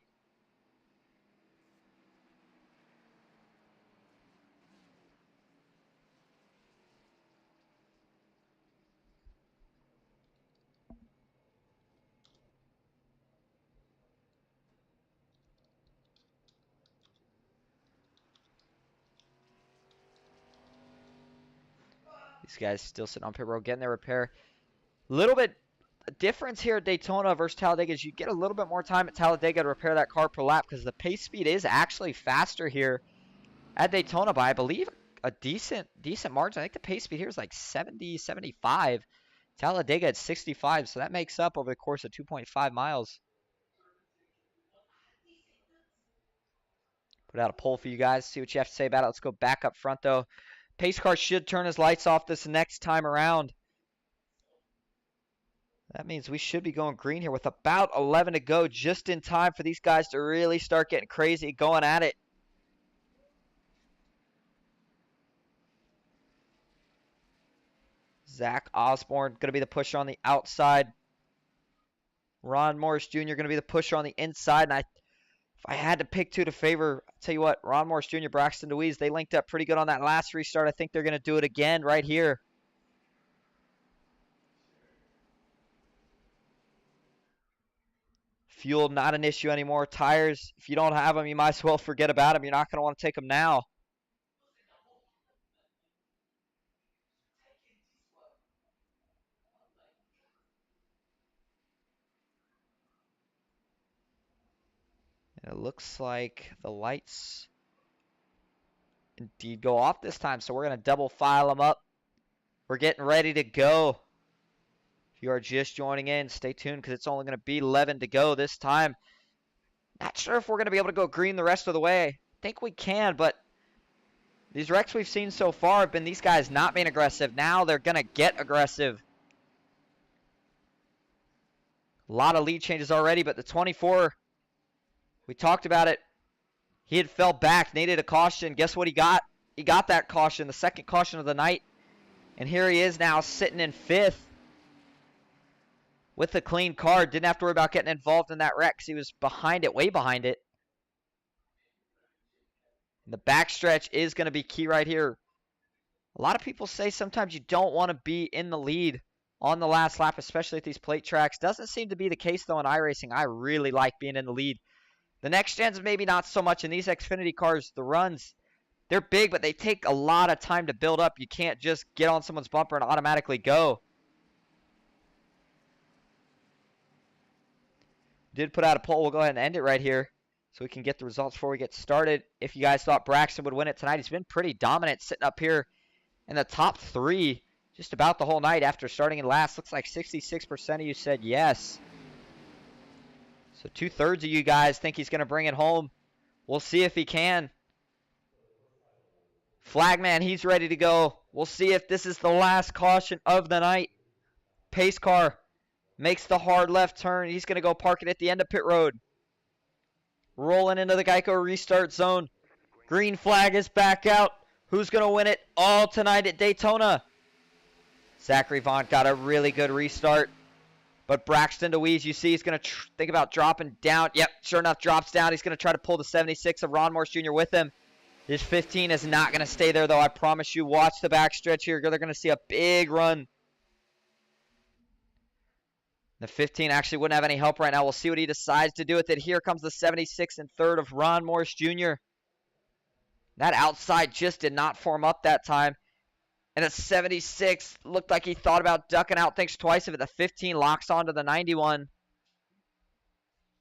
These guys still sitting on pit road, getting their repair. A little bit difference here at Daytona versus Talladega is you get a little bit more time at Talladega to repair that car per lap because the pace speed is actually faster here at Daytona by, I believe, a decent margin. I think the pace speed here is like 70, 75. Talladega at 65, so that makes up over the course of 2.5 miles. Put out a poll for you guys, see what you have to say about it. Let's go back up front, though. Pace car should turn his lights off this next time around. That means we should be going green here with about 11 to go, just in time for these guys to really start getting crazy, going at it. Zach Osborne going to be the pusher on the outside. Ron Morris Jr. going to be the pusher on the inside. And if I had to pick two to favor, I'll tell you what, Ron Morris Jr., Braxton DeWeese, they linked up pretty good on that last restart. I think they're going to do it again right here. Fuel, not an issue anymore. Tires, if you don't have them, you might as well forget about them. You're not going to want to take them now. And it looks like the lights indeed go off this time, so we're going to double file them up. We're getting ready to go. If you are just joining in, stay tuned because it's only going to be 11 to go this time. Not sure if we're going to be able to go green the rest of the way. I think we can, but these wrecks we've seen so far have been these guys not being aggressive. Now they're going to get aggressive. A lot of lead changes already, but the 24, we talked about it. He had fell back, needed a caution. Guess what he got? He got that caution, the second caution of the night. And here he is now sitting in 5th with a clean car. Didn't have to worry about getting involved in that wreck because he was behind it, way behind it. And the backstretch is going to be key right here. A lot of people say sometimes you don't want to be in the lead on the last lap, especially at these plate tracks. Doesn't seem to be the case, though, in iRacing. I really like being in the lead. The next gens, maybe not so much. In these Xfinity cars, the runs, they're big, but they take a lot of time to build up. You can't just get on someone's bumper and automatically go. Did put out a poll. We'll go ahead and end it right here so we can get the results before we get started. If you guys thought Braxton would win it tonight, he's been pretty dominant sitting up here in the top 3 just about the whole night after starting in last. Looks like 66% of you said yes. So 2/3 of you guys think he's going to bring it home. We'll see if he can. Flagman, he's ready to go. We'll see if this is the last caution of the night. Pace car makes the hard left turn. He's going to go park it at the end of pit road. Rolling into the Geico restart zone. Green flag is back out. Who's going to win it all tonight at Daytona? Zachary Vaughn got a really good restart. But Braxton DeWeese, you see, he's going to think about dropping down. Yep, sure enough, drops down. He's going to try to pull the 76 of Ron Morse Jr. with him. This 15 is not going to stay there, though. I promise you. Watch the backstretch here. They're going to see a big run. The 15 actually wouldn't have any help right now. We'll see what he decides to do with it. Here comes the 76 and third of Ron Morris Jr. That outside just did not form up that time. And the 76 looked like he thought about ducking out, thinks twice of it. The 15 locks onto the 91.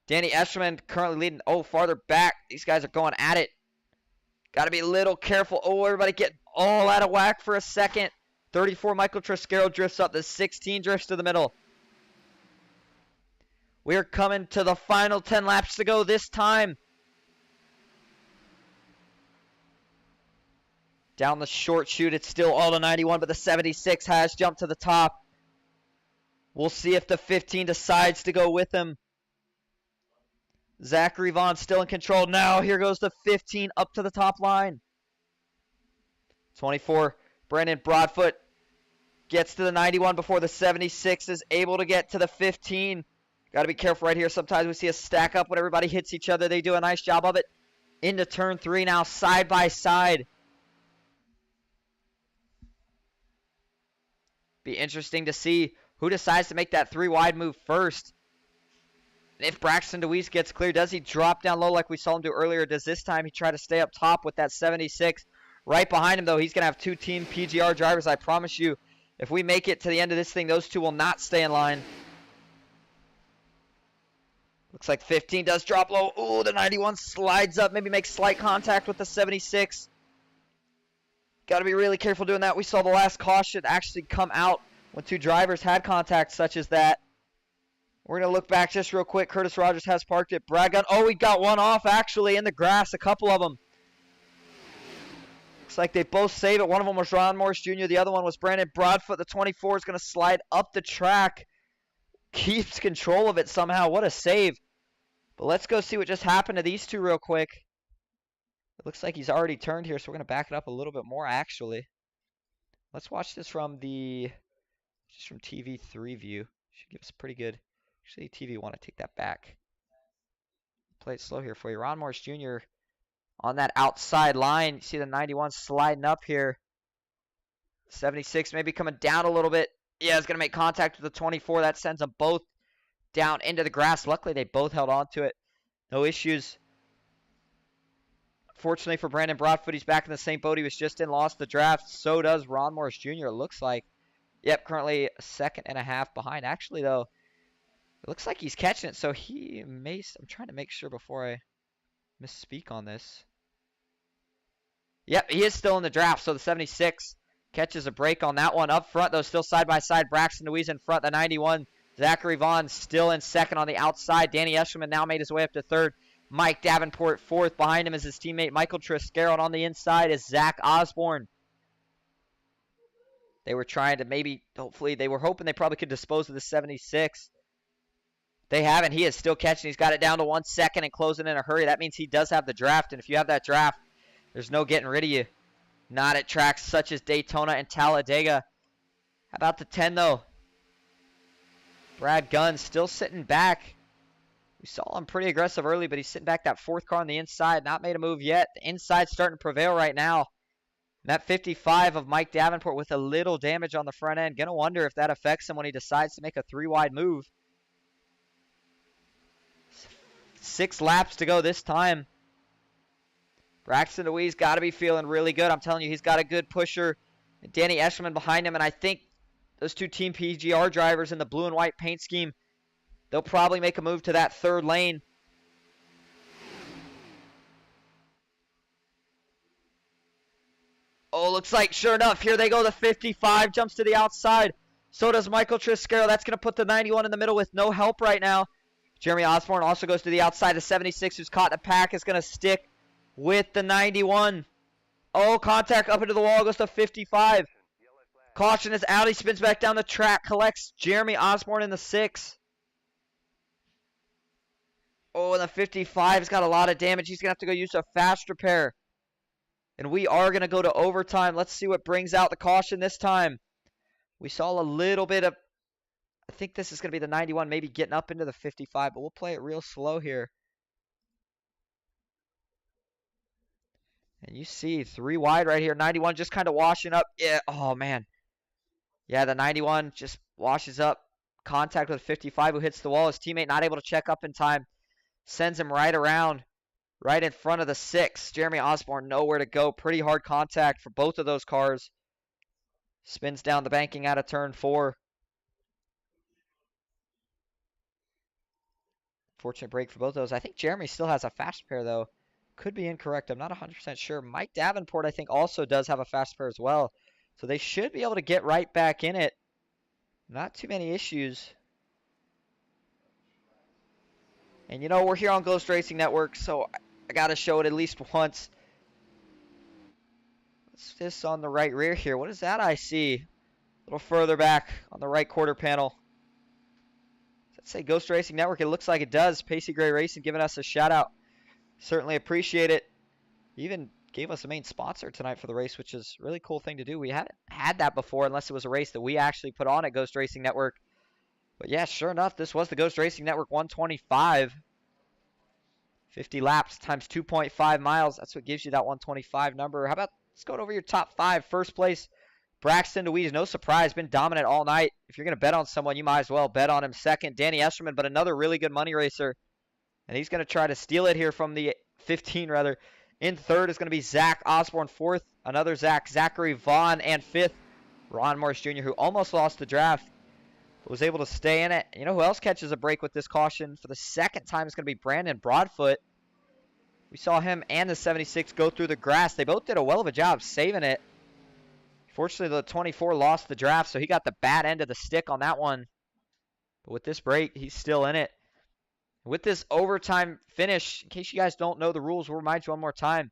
Danny Escherman currently leading. Oh, farther back. These guys are going at it. Got to be a little careful. Oh, everybody getting all out of whack for a second. 34 Michael Triscaro drifts up. The 16 drifts to the middle. We're coming to the final 10 laps to go this time. Down the short chute, it's still all the 91, but the 76 has jumped to the top. We'll see if the 15 decides to go with him. Zachary Vaughn still in control. Now here goes the 15 up to the top line. 24, Brandon Broadfoot gets to the 91 before the 76 is able to get to the 15. Got to be careful right here. Sometimes we see a stack up when everybody hits each other. They do a nice job of it. Into turn 3 now, side by side. Be interesting to see who decides to make that 3 wide move first. If Braxton DeWeese gets clear, does he drop down low like we saw him do earlier? Does this time he try to stay up top with that 76? Right behind him, though, he's going to have 2 team PGR drivers. I promise you, if we make it to the end of this thing, those 2 will not stay in line. Looks like 15 does drop low. Ooh, the 91 slides up, maybe makes slight contact with the 76. Got to be really careful doing that. We saw the last caution actually come out when 2 drivers had contact such as that. We're going to look back just real quick. Curtis Rogers has parked it. Brad Gunn. Oh, he got one off actually in the grass. A couple of them. Looks like they both save it. One of them was Ron Morris Jr. The other one was Brandon Broadfoot. The 24 is going to slide up the track. Keeps control of it somehow. What a save. But let's go see what just happened to these 2 real quick. It looks like he's already turned here, so we're going to back it up a little bit more, actually. Let's watch this from TV3 view. Should give us a pretty good... Actually, TV want to take that back. Play it slow here for you. Ron Morris Jr. on that outside line. You see the 91 sliding up here. 76 maybe coming down a little bit. Yeah, it's going to make contact with the 24. That sends them both down into the grass. Luckily, they both held on to it. No issues. Fortunately for Brandon Broadfoot, he's back in the same boat he was just in. Lost the draft. So does Ron Morris Jr., it looks like. Yep, currently a second and a half behind. Actually, though, it looks like he's catching it. So he may... I'm trying to make sure before I misspeak on this. Yep, he is still in the draft. So the 76 catches a break on that one. Up front, though, still side by side. Braxton DeWeese in front. The 91, Zachary Vaughn still in second on the outside. Danny Escherman now made his way up to third. Mike Davenport fourth. Behind him is his teammate Michael Triscaro. And on the inside is Zach Osborne. They were trying to maybe, hopefully, they were hoping they probably could dispose of the 76. They haven't. He is still catching. He's got it down to 1 second and closing in a hurry. That means he does have the draft. And if you have that draft, there's no getting rid of you. Not at tracks such as Daytona and Talladega. How about the 10, though? Brad Gunn still sitting back. We saw him pretty aggressive early, but he's sitting back that 4th car on the inside. Not made a move yet. The inside's starting to prevail right now. And that 55 of Mike Davenport with a little damage on the front end. Gonna wonder if that affects him when he decides to make a 3-wide move. 6 laps to go this time. Braxton DeWeese got to be feeling really good. I'm telling you, he's got a good pusher. Danny Escherman behind him, and I think those 2 Team PGR drivers in the blue and white paint scheme, they'll probably make a move to that 3rd lane. Oh, looks like, sure enough, here they go. The 55 jumps to the outside. So does Michael Triscaro. That's going to put the 91 in the middle with no help right now. Jeremy Osborne also goes to the outside. The 76 who's caught in the pack is going to stick with the 91. Oh, contact up into the wall. Goes to 55. Caution is out. He spins back down the track. Collects Jeremy Osborne in the 6. Oh, and the 55's got a lot of damage. He's going to have to go use a fast repair. And we are going to go to overtime. Let's see what brings out the caution this time. We saw a little bit of... I think this is going to be the 91, maybe getting up into the 55, but we'll play it real slow here. And you see 3 wide right here. 91 just kind of washing up. Yeah, oh, man. Yeah, the 91 just washes up. contact with 55 who hits the wall. His teammate not able to check up in time. Sends him right around, right in front of the 6. Jeremy Osborne nowhere to go. Pretty hard contact for both of those cars. Spins down the banking out of turn 4. Fortunate break for both of those. I think Jeremy still has a fast pair, though. Could be incorrect. I'm not 100% sure. Mike Davenport, I think, also does have a fast pair as well. So they should be able to get right back in it. Not too many issues. And, you know, we're here on Ghost Racing Network, so I got to show it at least once. What's this on the right rear here? What is that I see? A little further back on the right quarter panel. Does that say Ghost Racing Network? It looks like it does. Pacey Gray Racing giving us a shout out. Certainly appreciate it. Even gave us a main sponsor tonight for the race, which is a really cool thing to do. We haven't had that before unless it was a race that we actually put on at Ghost Racing Network. But yeah, sure enough, this was the Ghost Racing Network 125. 50 laps times 2.5 miles. That's what gives you that 125 number. How about, let's go over your top 5. First place, Braxton DeWeese. No surprise, been dominant all night. If you're going to bet on someone, you might as well bet on him. Second, Danny Esterman, but another really good money racer. And he's going to try to steal it here from the 15, rather. In third is going to be Zach Osborne. Fourth, another Zach, Zachary Vaughn. And fifth, Ron Morris Jr., who almost lost the draft, but was able to stay in it. You know who else catches a break with this caution? For the second time, it's going to be Brandon Broadfoot. We saw him and the 76 go through the grass. They both did a well of a job saving it. Fortunately, the 24 lost the draft, so he got the bad end of the stick on that one. But with this break, he's still in it. With this overtime finish, in case you guys don't know the rules, we'll remind you one more time.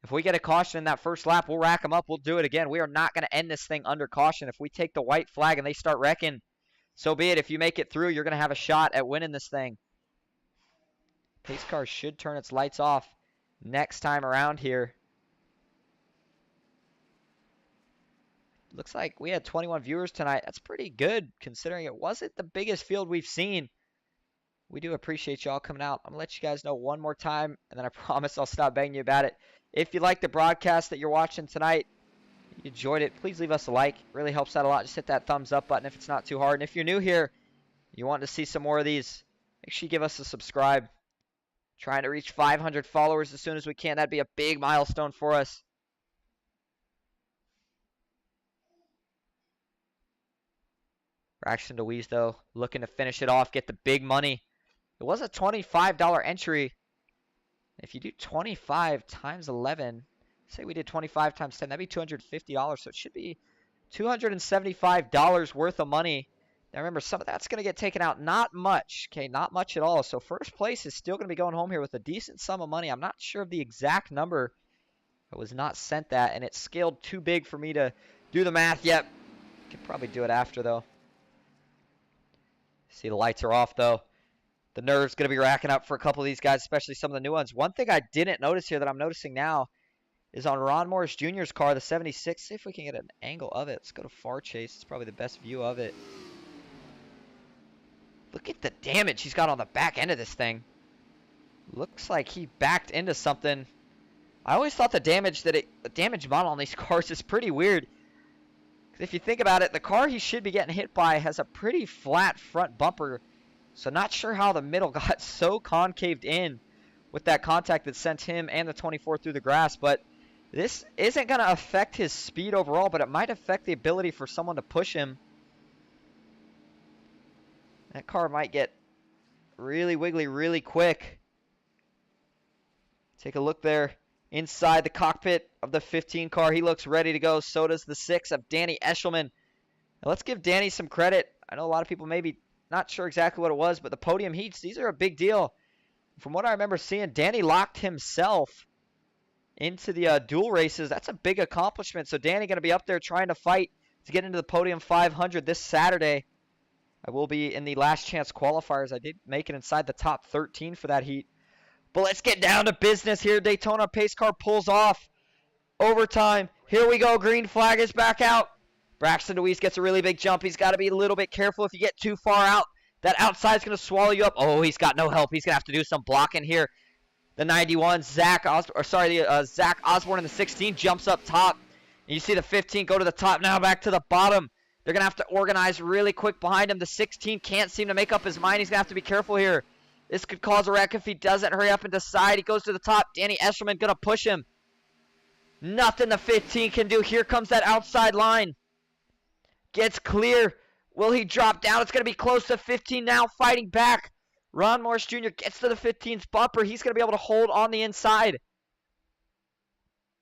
If we get a caution in that first lap, we'll rack them up. We'll do it again. We are not going to end this thing under caution. If we take the white flag and they start wrecking, so be it. If you make it through, you're going to have a shot at winning this thing. Pace car should turn its lights off next time around here. Looks like we had 21 viewers tonight. That's pretty good considering it wasn't the biggest field we've seen. We do appreciate y'all coming out. I'm going to let you guys know one more time, and then I promise I'll stop begging you about it. If you like the broadcast that you're watching tonight, you enjoyed it, please leave us a like. It really helps out a lot. Just hit that thumbs up button if it's not too hard. And if you're new here, you want to see some more of these, make sure you give us a subscribe. Trying to reach 500 followers as soon as we can. That'd be a big milestone for us. Braxton DeWeese, though, looking to finish it off, get the big money. It was a $25 entry. If you do 25 times 11, say we did 25 times 10, that'd be $250. So it should be $275 worth of money. Now remember, some of that's going to get taken out. Not much, okay, not much at all. So first place is still going to be going home here with a decent sum of money. I'm not sure of the exact number. I was not sent that, and it's scaled too big for me to do the math yet. Could probably do it after, though. See, the lights are off, though. The nerve's going to be racking up for a couple of these guys, especially some of the new ones. One thing I didn't notice here that I'm noticing now is on Ron Morris Jr.'s car, the 76. See if we can get an angle of it. Let's go to far chase. It's probably the best view of it. Look at the damage he's got on the back end of this thing. Looks like he backed into something. I always thought the damage model on these cars is pretty weird. If you think about it, the car he should be getting hit by has a pretty flat front bumper. So not sure how the middle got so concaved in with that contact that sent him and the 24 through the grass. But this isn't going to affect his speed overall, but it might affect the ability for someone to push him. That car might get really wiggly really quick. Take a look there inside the cockpit of the 15 car. He looks ready to go. So does the 6 of Danny Eshelman. Now let's give Danny some credit. I know a lot of people maybe not sure exactly what it was, but the podium heats, these are a big deal. From what I remember seeing, Danny locked himself into the dual races. That's a big accomplishment. So Danny going to be up there trying to fight to get into the podium 500 this Saturday. I will be in the last chance qualifiers. I did make it inside the top 13 for that heat. But let's get down to business here. Daytona pace car pulls off. Overtime. Here we go. Green flag is back out. Braxton DeWeese gets a really big jump. He's got to be a little bit careful if you get too far out. That outside's going to swallow you up. Oh, he's got no help. He's going to have to do some blocking here. The 91, Zach Osborne in the 16 jumps up top. And you see the 15 go to the top. Now back to the bottom. They're going to have to organize really quick behind him. The 16 can't seem to make up his mind. He's going to have to be careful here. This could cause a wreck if he doesn't hurry up and decide. He goes to the top. Danny Eshelman going to push him. Nothing the 15 can do. Here comes that outside line. Gets clear. Will he drop down? It's going to be close to 15 now, fighting back. Ron Morris Jr. gets to the 15's bumper. He's going to be able to hold on the inside.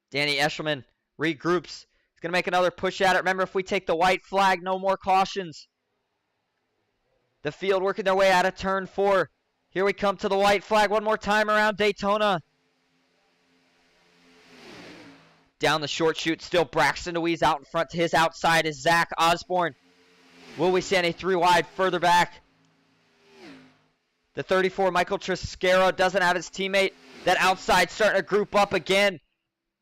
Danny Eshelman regroups. He's going to make another push at it. Remember, if we take the white flag, no more cautions. The field working their way out of turn 4. Here we come to the white flag one more time around Daytona. Down the short chute, still Braxton DeWeese out in front. To his outside is Zach Osborne. Will we see any 3 wide further back? The 34, Michael Triscaro, doesn't have his teammate. That outside starting to group up again.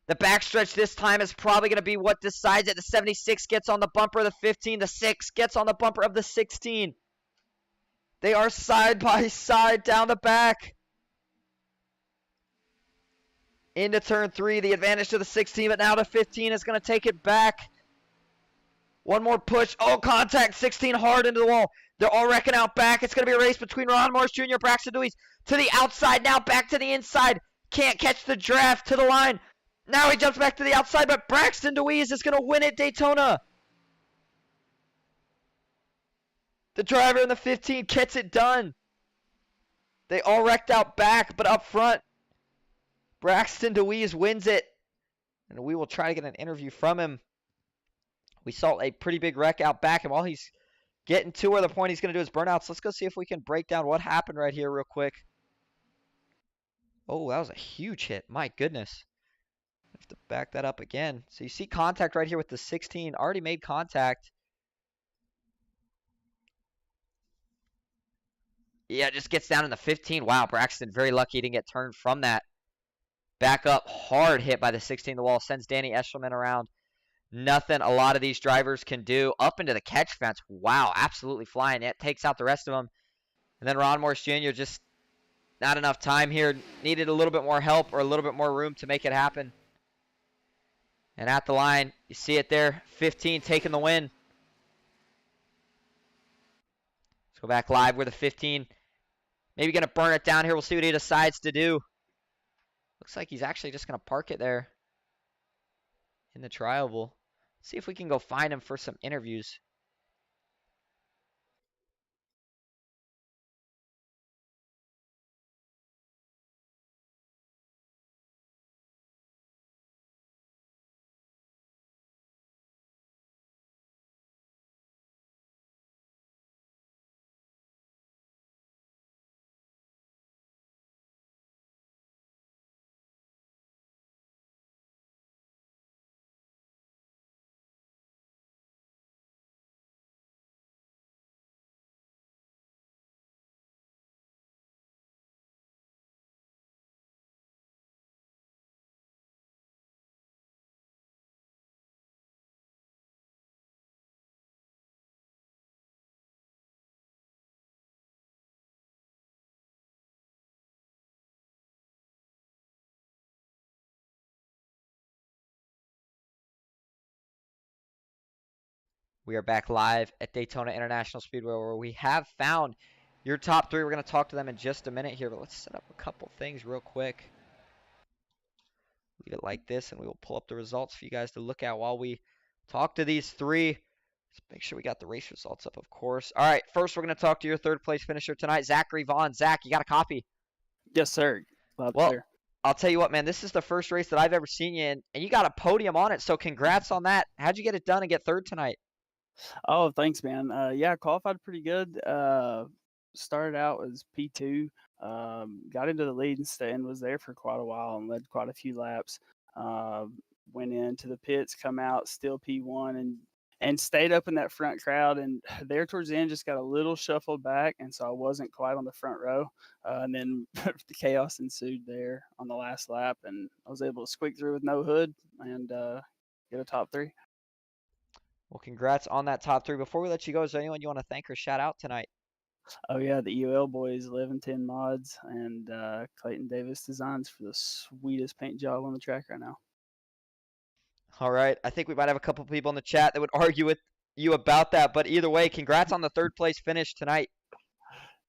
The backstretch this time is probably going to be what decides it. The 76 gets on the bumper of the 15. The 6 gets on the bumper of the 16. They are side by side down the back. Into turn 3, the advantage to the 16, but now the 15 is going to take it back. One more push. Oh, contact. 16 hard into the wall. They're all wrecking out back. It's going to be a race between Ron Morris Jr. and Braxton DeWeese. To the outside now, back to the inside. Can't catch the draft to the line. Now he jumps back to the outside, but Braxton DeWeese is going to win at Daytona. The driver in the 15 gets it done. They all wrecked out back, but up front, Braxton DeWeese wins it. And we will try to get an interview from him. We saw a pretty big wreck out back, and while he's getting to where the point he's going to do his burnouts, let's go see if we can break down what happened right here real quick. Oh, that was a huge hit. My goodness. I have to back that up again. So you see contact right here with the 16. Already made contact. Yeah, it just gets down in the 15. Wow, Braxton very lucky he didn't get turned from that. Back up, hard hit by the 16. The wall sends Danny Eshelman around. Nothing a lot of these drivers can do. Up into the catch fence. Wow, absolutely flying. It takes out the rest of them. And then Ron Morris Jr. just not enough time here. Needed a little bit more help or a little bit more room to make it happen. And at the line, you see it there. 15 taking the win. Let's go back live where the 15. Maybe going to burn it down here. We'll see what he decides to do. Looks like he's actually just going to park it there in the trioval. See if we can go find him for some interviews. We are back live at Daytona International Speedway where we have found your top 3. We're going to talk to them in just a minute here, but let's set up a couple things real quick. Leave it like this, and we will pull up the results for you guys to look at while we talk to these 3. Let's make sure we got the race results up, of course. All right, first we're going to talk to your 3rd place finisher tonight, Zachary Vaughn. Zach, you got a copy? Yes, sir. Well, I'll tell you what, man, this is the first race that I've ever seen you in, and you got a podium on it, so congrats on that. How'd you get it done and get 3rd tonight? Oh, thanks, man. Yeah, qualified pretty good. Started out as P2. Got into the lead and was there for quite a while and led quite a few laps. Went into the pits, come out, still P1, and stayed up in that front crowd. And there towards the end, just got a little shuffled back, and so I wasn't quite on the front row. And then the chaos ensued there on the last lap, and I was able to squeak through with no hood and get a top 3. Well, congrats on that top 3. Before we let you go, is there anyone you want to thank or shout out tonight? Oh, yeah, the UL boys, 1110 Mods, and Clayton Davis Designs for the sweetest paint job on the track right now. All right. I think we might have a couple people in the chat that would argue with you about that. But either way, congrats on the third place finish tonight.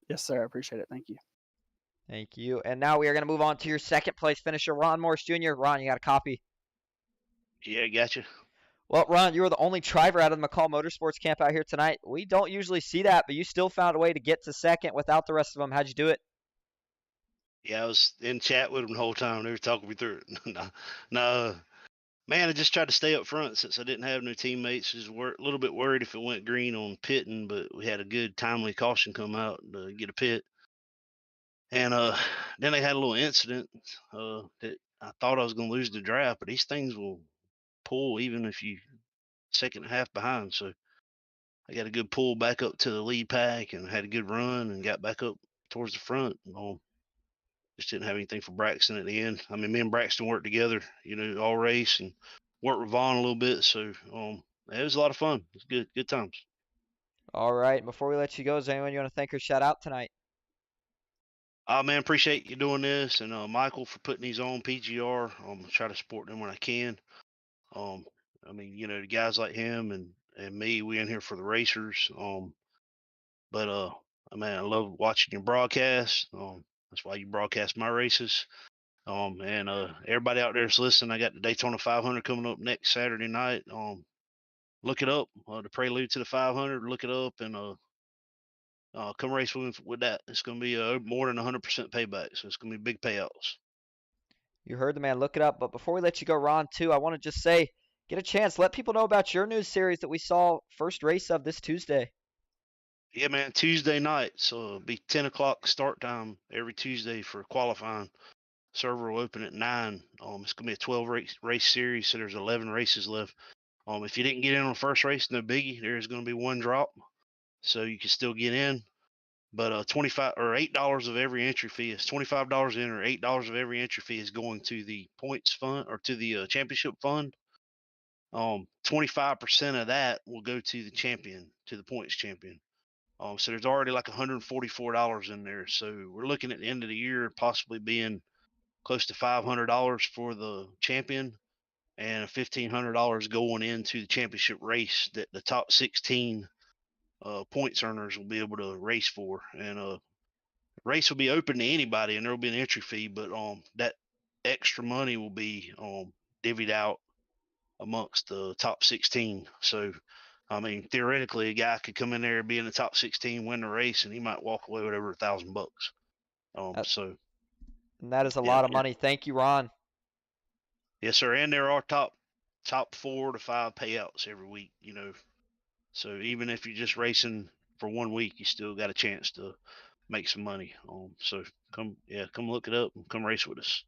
Yes, sir. I appreciate it. Thank you. Thank you. And now we are going to move on to your second place finisher, Ron Morris Jr. Ron, you got a copy? Yeah, gotcha. Well, Ron, you were the only driver out of the McCall Motorsports camp out here tonight. We don't usually see that, but you still found a way to get to second without the rest of them. How'd you do it? Yeah, I was in chat with them the whole time. They were talking me through it. no, man, I just tried to stay up front since I didn't have no teammates. Just a little bit worried if it went green on pitting, but we had a good timely caution come out to get a pit. And then they had a little incident that I thought I was going to lose the draft, but these things will pull even if you second and a half behind. So I got a good pull back up to the lead pack and had a good run and got back up towards the front. Just didn't have anything for Braxton at the end. I mean, me and Braxton worked together, all race and worked with Vaughn a little bit. So it was a lot of fun. It was good times. All right. Before we let you go, is there anyone you want to thank or shout out tonight? Man, appreciate you doing this, and Michael for putting these on PGR. Try to support them when I can. I mean, the guys like him and me, we in here for the racers. But I love watching your broadcast. That's why you broadcast my races. And everybody out there that's listening, I got the Daytona 500 coming up next Saturday night. Look it up. The prelude to the 500. Look it up and come race with that. It's going to be more than 100% payback. So it's going to be big payouts. You heard the man. Look it up. But before we let you go, Ron, too, I want to just say, get a chance. Let people know about your news series that we saw first race of this Tuesday. Yeah, man. Tuesday night. So it'll be 10 o'clock start time every Tuesday for qualifying. Server will open at 9. It's going to be a 12 race series. So there's 11 races left. If you didn't get in on the first race, no biggie. There's going to be one drop. So you can still get in. But $25 or $8 of every entry fee is $25 in, or $8 of every entry fee is going to the points fund or to the championship fund. 25% of that will go to the champion, to the points champion. So there's already like $144 in there. So we're looking at the end of the year possibly being close to $500 for the champion and $1,500 going into the championship race that the top 16 points earners will be able to race for. And race will be open to anybody, and there will be an entry fee, but that extra money will be divvied out amongst the top 16. So, I mean, theoretically, a guy could come in there, be in the top 16, win the race, and he might walk away with over $1,000. So, and that is a lot of money. Thank you, Ron. Yes, sir. And there are top 4 to 5 payouts every week. So even if you're just racing for 1 week, you still got a chance to make some money. So come look it up and come race with us.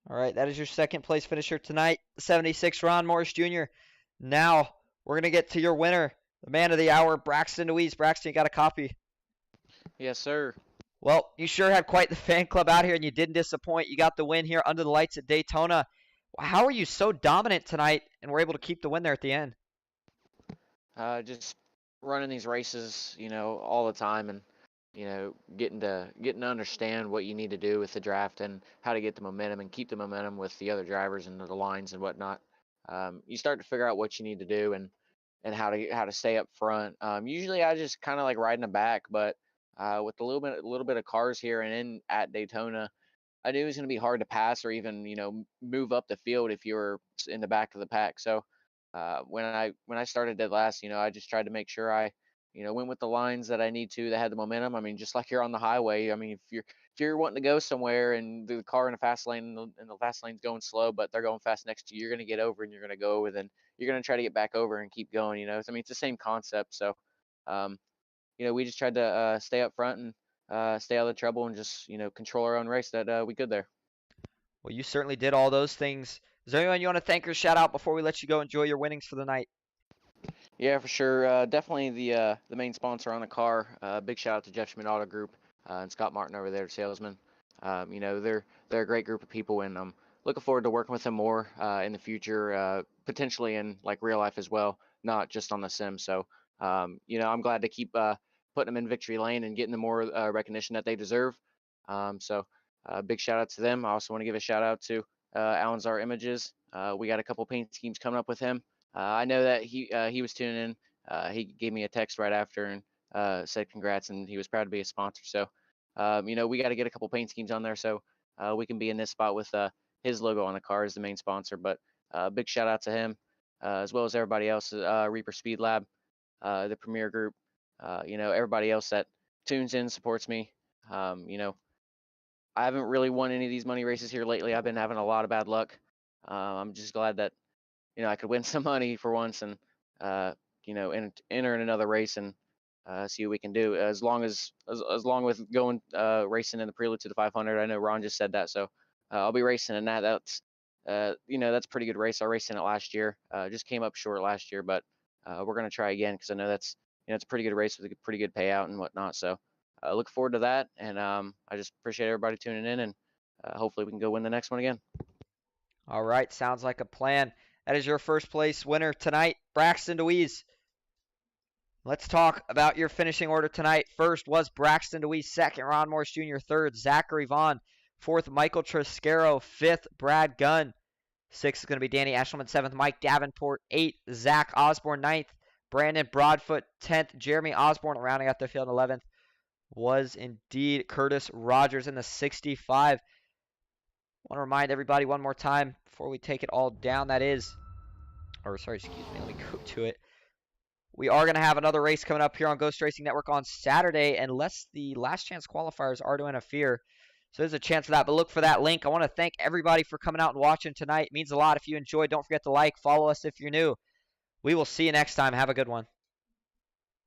All right, that is your second place finisher tonight, 76 Ron Morris Jr. Now we're gonna get to your winner, the man of the hour, Braxton Deweese. Braxton, you got a copy? Yes, sir. Well, you sure had quite the fan club out here, and you didn't disappoint. You got the win here under the lights at Daytona. How are you so dominant tonight and were able to keep the win there at the end? Just running these races, all the time, and getting to understand what you need to do with the draft and how to get the momentum and keep the momentum with the other drivers and the lines and whatnot. You start to figure out what you need to do and how to stay up front. Usually, I just kind of like riding the back, but with a little bit of cars here and in at Daytona, I knew it was going to be hard to pass or even move up the field if you were in the back of the pack. So when I started dead last, I just tried to make sure I went with the lines that I need to that had the momentum. I mean, just like you're on the highway. I mean, if you're wanting to go somewhere and the car in a fast lane and the fast lane's going slow, but they're going fast next to you, you're going to get over and you're going to go over, then you're going to try to get back over and keep going. I mean, it's the same concept. So, we just tried to stay up front and stay out of the trouble and just control our own race that we could there. Well, you certainly did all those things. Is there anyone you want to thank or shout out before we let you go enjoy your winnings for the night? Yeah, for sure. Definitely the main sponsor on the car. Big shout out to Jeff Schmidt Auto Group and Scott Martin over there, salesman. They're a great group of people, and I'm looking forward to working with them more in the future, potentially in like real life as well, not just on the sim. So, I'm glad to keep putting them in victory lane and getting the more recognition that they deserve. Big shout out to them. I also want to give a shout out to Alanzar Images. We got a couple paint schemes coming up with him. I know that he was tuning in he gave me a text right after and said congrats, and he was proud to be a sponsor. So, we got to get a couple paint schemes on there so we can be in this spot with his logo on the car as the main sponsor. But big shout out to him, as well as everybody else, Reaper Speed Lab, the Premier Group, everybody else that tunes in, supports me. I haven't really won any of these money races here lately. I've been having a lot of bad luck. I'm just glad that I could win some money for once and enter in another race and see what we can do. As long with going racing in the prelude to the 500. I know Ron just said that, so I'll be racing in that. That's that's a pretty good race. I raced in it last year. Just came up short last year, but we're gonna try again because I know that's it's a pretty good race with a pretty good payout and whatnot. So look forward to that, and I just appreciate everybody tuning in, and hopefully we can go win the next one again. All right, sounds like a plan. That is your first place winner tonight, Braxton DeWeese. Let's talk about your finishing order tonight. First was Braxton DeWeese, second Ron Morris Jr., third Zachary Vaughn, fourth Michael Triscaro, fifth Brad Gunn, sixth is going to be Danny Eshelman, seventh Mike Davenport, eighth Zach Osborne, ninth Brandon Broadfoot, 10th Jeremy Osborne, rounding out the field, 11th was indeed Curtis Rogers in the 65. I want to remind everybody one more time before we take it all down, let me go to it. We are going to have another race coming up here on Ghost Racing Network on Saturday, unless the last chance qualifiers are to interfere. So there's a chance for that, but look for that link. I want to thank everybody for coming out and watching tonight. It means a lot. If you enjoyed, don't forget to like, follow us if you're new. We will see you next time. Have a good one.